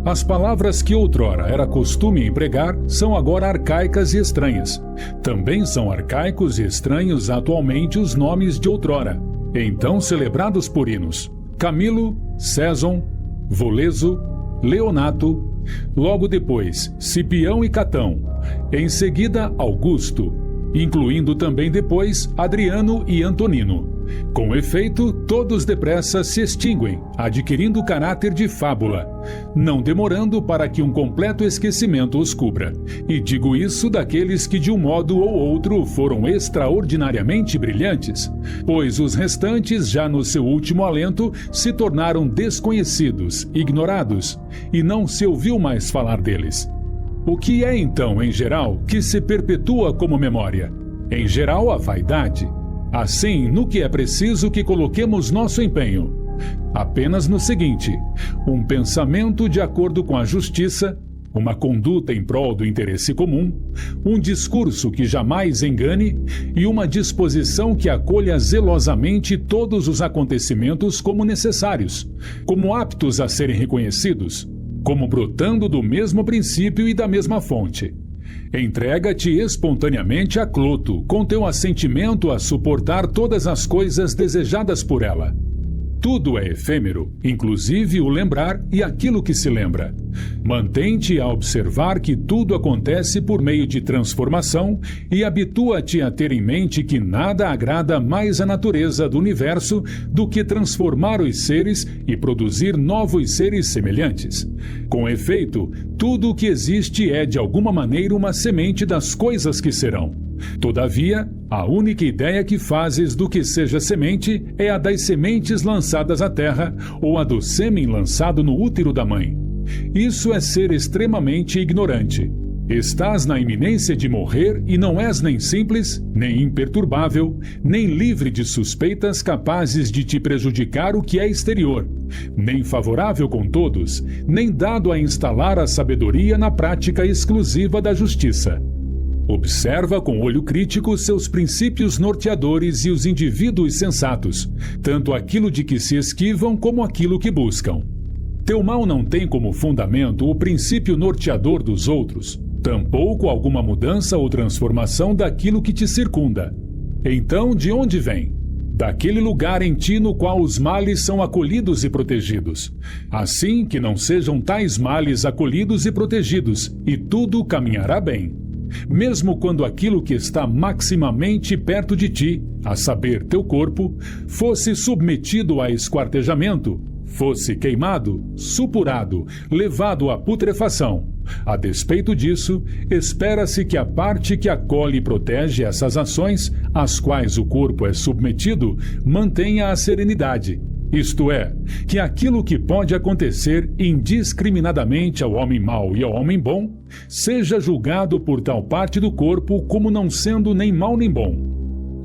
As palavras que outrora era costume empregar são agora arcaicas e estranhas. Também são arcaicos e estranhos atualmente os nomes de outrora, então celebrados por hinos: Camilo, Céson, Voleso, Leonato, logo depois Cipião e Catão, em seguida Augusto, incluindo também depois Adriano e Antonino. Com efeito, todos depressa se extinguem, adquirindo caráter de fábula, não demorando para que um completo esquecimento os cubra. E digo isso daqueles que de um modo ou outro foram extraordinariamente brilhantes, pois os restantes, já no seu último alento, se tornaram desconhecidos, ignorados, e não se ouviu mais falar deles. O que é então, em geral, que se perpetua como memória? Em geral, a vaidade. Assim, no que é preciso que coloquemos nosso empenho? Apenas no seguinte: um pensamento de acordo com a justiça, uma conduta em prol do interesse comum, um discurso que jamais engane e uma disposição que acolha zelosamente todos os acontecimentos como necessários, como aptos a serem reconhecidos, como brotando do mesmo princípio e da mesma fonte. Entrega-te espontaneamente a Cloto, com teu assentimento a suportar todas as coisas desejadas por ela. Tudo é efêmero, inclusive o lembrar e aquilo que se lembra. Mantém-te a observar que tudo acontece por meio de transformação e habitua-te a ter em mente que nada agrada mais à natureza do universo do que transformar os seres e produzir novos seres semelhantes. Com efeito, tudo o que existe é de alguma maneira uma semente das coisas que serão. Todavia, a única ideia que fazes do que seja semente é a das sementes lançadas à terra ou a do sêmen lançado no útero da mãe. Isso é ser extremamente ignorante. Estás na iminência de morrer e não és nem simples, nem imperturbável, nem livre de suspeitas capazes de te prejudicar o que é exterior, nem favorável com todos, nem dado a instalar a sabedoria na prática exclusiva da justiça. Observa com olho crítico seus princípios norteadores e os indivíduos sensatos, tanto aquilo de que se esquivam como aquilo que buscam. Teu mal não tem como fundamento o princípio norteador dos outros, tampouco alguma mudança ou transformação daquilo que te circunda. Então, de onde vem? Daquele lugar em ti no qual os males são acolhidos e protegidos. Assim que não sejam tais males acolhidos e protegidos, e tudo caminhará bem. Mesmo quando aquilo que está maximamente perto de ti, a saber, teu corpo, fosse submetido a esquartejamento, fosse queimado, supurado, levado à putrefação, A despeito disso, espera-se que a parte que acolhe e protege essas ações, às quais o corpo é submetido, mantenha a serenidade. Isto é, que aquilo que pode acontecer indiscriminadamente ao homem mau e ao homem bom, seja julgado por tal parte do corpo como não sendo nem mau nem bom.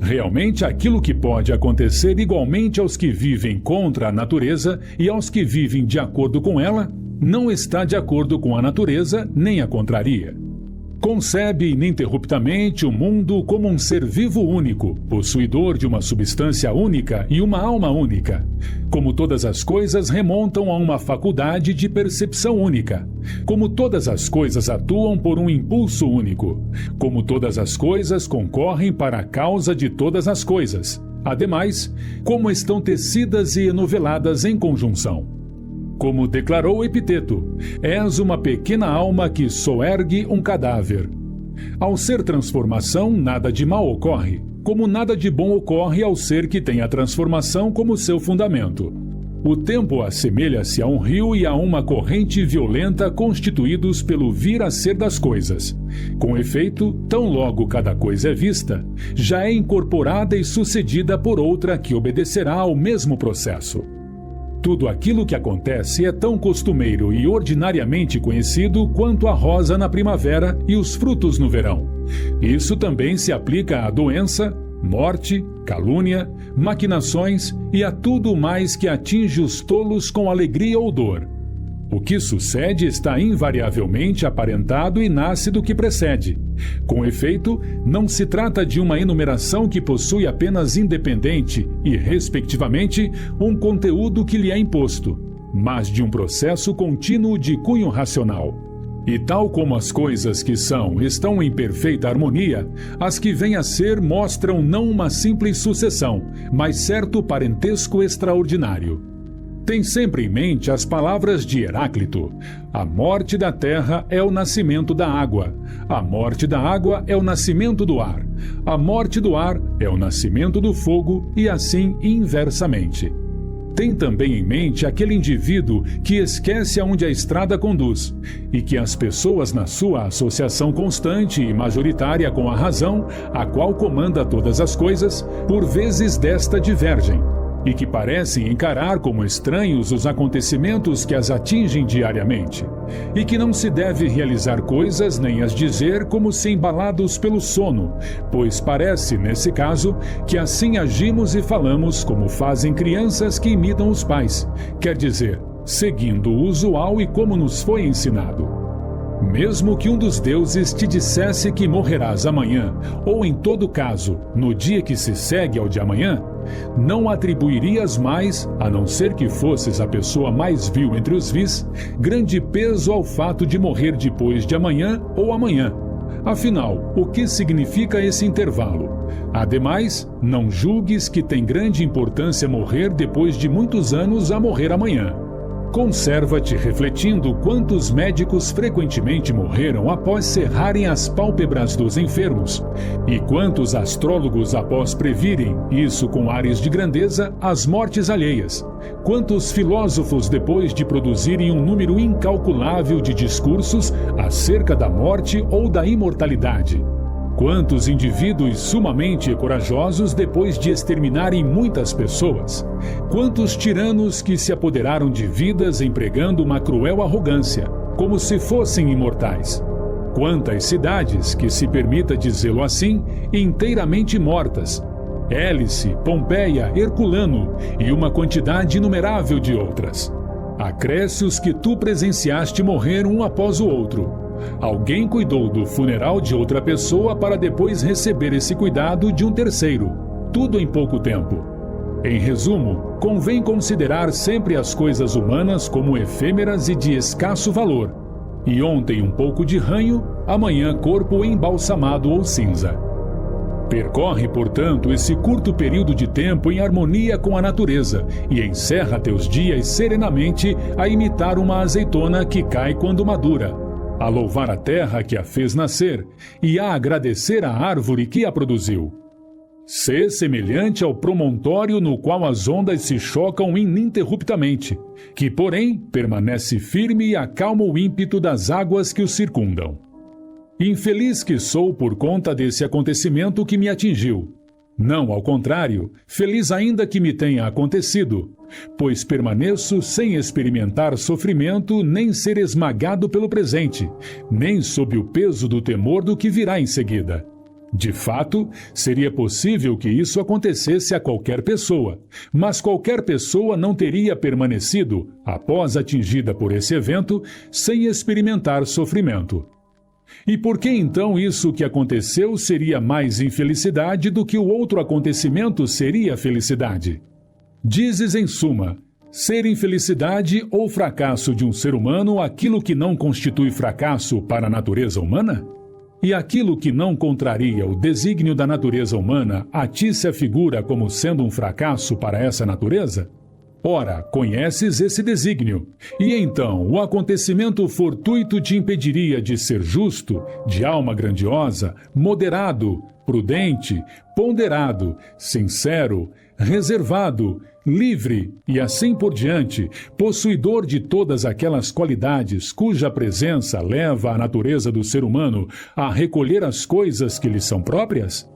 Realmente, aquilo que pode acontecer igualmente aos que vivem contra a natureza e aos que vivem de acordo com ela, não está de acordo com a natureza nem a contraria. Concebe ininterruptamente o mundo como um ser vivo único, possuidor de uma substância única e uma alma única. Como todas as coisas remontam a uma faculdade de percepção única. Como todas as coisas atuam por um impulso único. Como todas as coisas concorrem para a causa de todas as coisas. Ademais, como estão tecidas e enoveladas em conjunção. Como declarou Epiteto, és uma pequena alma que soergue um cadáver. Ao ser transformação, nada de mal ocorre, como nada de bom ocorre ao ser que tem a transformação como seu fundamento. O tempo assemelha-se a um rio e a uma corrente violenta constituídos pelo vir a ser das coisas. Com efeito, tão logo cada coisa é vista, já é incorporada e sucedida por outra que obedecerá ao mesmo processo. Tudo aquilo que acontece é tão costumeiro e ordinariamente conhecido quanto a rosa na primavera e os frutos no verão. Isso também se aplica à doença, morte, calúnia, maquinações e a tudo mais que atinge os tolos com alegria ou dor. O que sucede está invariavelmente aparentado e nasce do que precede. Com efeito, não se trata de uma enumeração que possui apenas independente e, respectivamente, um conteúdo que lhe é imposto, mas de um processo contínuo de cunho racional. E tal como as coisas que são estão em perfeita harmonia, as que vêm a ser mostram não uma simples sucessão, mas certo parentesco extraordinário. Tem sempre em mente as palavras de Heráclito. A morte da terra é o nascimento da água. A morte da água é o nascimento do ar. A morte do ar é o nascimento do fogo e assim inversamente. Tem também em mente aquele indivíduo que esquece aonde a estrada conduz e que as pessoas na sua associação constante e majoritária com a razão, a qual comanda todas as coisas, por vezes desta divergem. E que parecem encarar como estranhos os acontecimentos que as atingem diariamente, e que não se deve realizar coisas nem as dizer como se embalados pelo sono, pois parece, nesse caso, que assim agimos e falamos como fazem crianças que imitam os pais, quer dizer, seguindo o usual e como nos foi ensinado. Mesmo que um dos deuses te dissesse que morrerás amanhã, ou em todo caso, no dia que se segue ao de amanhã, não atribuirias mais, a não ser que fosses a pessoa mais vil entre os vis, grande peso ao fato de morrer depois de amanhã ou amanhã. Afinal, o que significa esse intervalo? Ademais, não julgues que tem grande importância morrer depois de muitos anos a morrer amanhã. Conserva-te refletindo quantos médicos frequentemente morreram após cerrarem as pálpebras dos enfermos, e quantos astrólogos após previrem, isso com ares de grandeza, as mortes alheias. Quantos filósofos depois de produzirem um número incalculável de discursos acerca da morte ou da imortalidade. Quantos indivíduos sumamente corajosos depois de exterminarem muitas pessoas? Quantos tiranos que se apoderaram de vidas empregando uma cruel arrogância, como se fossem imortais? Quantas cidades, que se permita dizê-lo assim, inteiramente mortas? Hélice, Pompeia, Herculano e uma quantidade inumerável de outras. Acresce os que tu presenciaste morrer um após o outro. Alguém cuidou do funeral de outra pessoa para depois receber esse cuidado de um terceiro. Tudo em pouco tempo. Em resumo, convém considerar sempre as coisas humanas como efêmeras e de escasso valor. E ontem um pouco de ranho, amanhã corpo embalsamado ou cinza. Percorre, portanto, esse curto período de tempo em harmonia com a natureza e encerra teus dias serenamente a imitar uma azeitona que cai quando madura, a louvar a terra que a fez nascer e a agradecer a árvore que a produziu. Sê semelhante ao promontório no qual as ondas se chocam ininterruptamente, que, porém, permanece firme e acalma o ímpeto das águas que o circundam. Infeliz que sou por conta desse acontecimento que me atingiu. Não, ao contrário, feliz ainda que me tenha acontecido, pois permaneço sem experimentar sofrimento nem ser esmagado pelo presente, nem sob o peso do temor do que virá em seguida. De fato, seria possível que isso acontecesse a qualquer pessoa, mas qualquer pessoa não teria permanecido, após atingida por esse evento, sem experimentar sofrimento. E por que então isso que aconteceu seria mais infelicidade do que o outro acontecimento seria felicidade? Dizes, em suma, ser infelicidade ou fracasso de um ser humano aquilo que não constitui fracasso para a natureza humana? E aquilo que não contraria o desígnio da natureza humana a ti se afigura como sendo um fracasso para essa natureza? Ora, conheces esse desígnio, e então o acontecimento fortuito te impediria de ser justo, de alma grandiosa, moderado, prudente, ponderado, sincero, reservado, livre e assim por diante, possuidor de todas aquelas qualidades cuja presença leva a natureza do ser humano a recolher as coisas que lhe são próprias?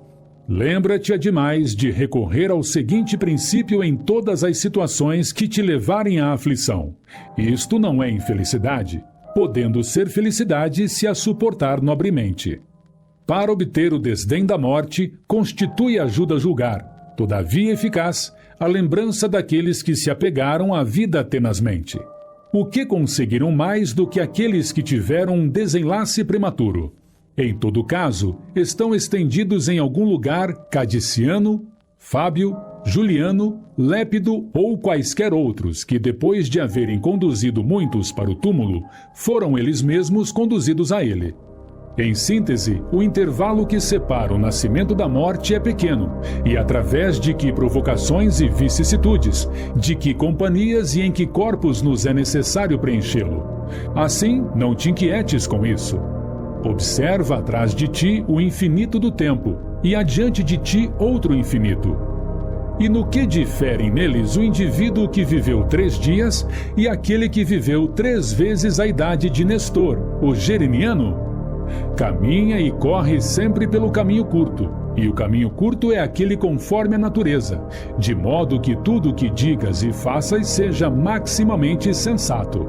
Lembra-te ademais de recorrer ao seguinte princípio em todas as situações que te levarem à aflição. Isto não é infelicidade, podendo ser felicidade se a suportar nobremente. Para obter o desdém da morte, constitui ajuda a julgar, todavia eficaz, a lembrança daqueles que se apegaram à vida tenazmente. O que conseguiram mais do que aqueles que tiveram um desenlace prematuro? Em todo caso, estão estendidos em algum lugar Cadiciano, Fábio, Juliano, Lépido ou quaisquer outros que, depois de haverem conduzido muitos para o túmulo, foram eles mesmos conduzidos a ele. Em síntese, o intervalo que separa o nascimento da morte é pequeno, e através de que provocações e vicissitudes, de que companhias e em que corpos nos é necessário preenchê-lo. Assim, não te inquietes com isso. Observa atrás de ti o infinito do tempo, e adiante de ti outro infinito. E no que diferem neles o indivíduo que viveu 3 dias e aquele que viveu 3 vezes a idade de Nestor, o gereniano? Caminha e corre sempre pelo caminho curto, e o caminho curto é aquele conforme a natureza, de modo que tudo o que digas e faças seja maximamente sensato.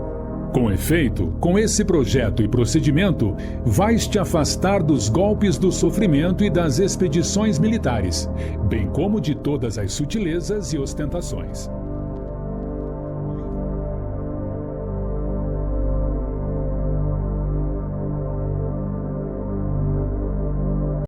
Com efeito, com esse projeto e procedimento, vais te afastar dos golpes do sofrimento e das expedições militares, bem como de todas as sutilezas e ostentações.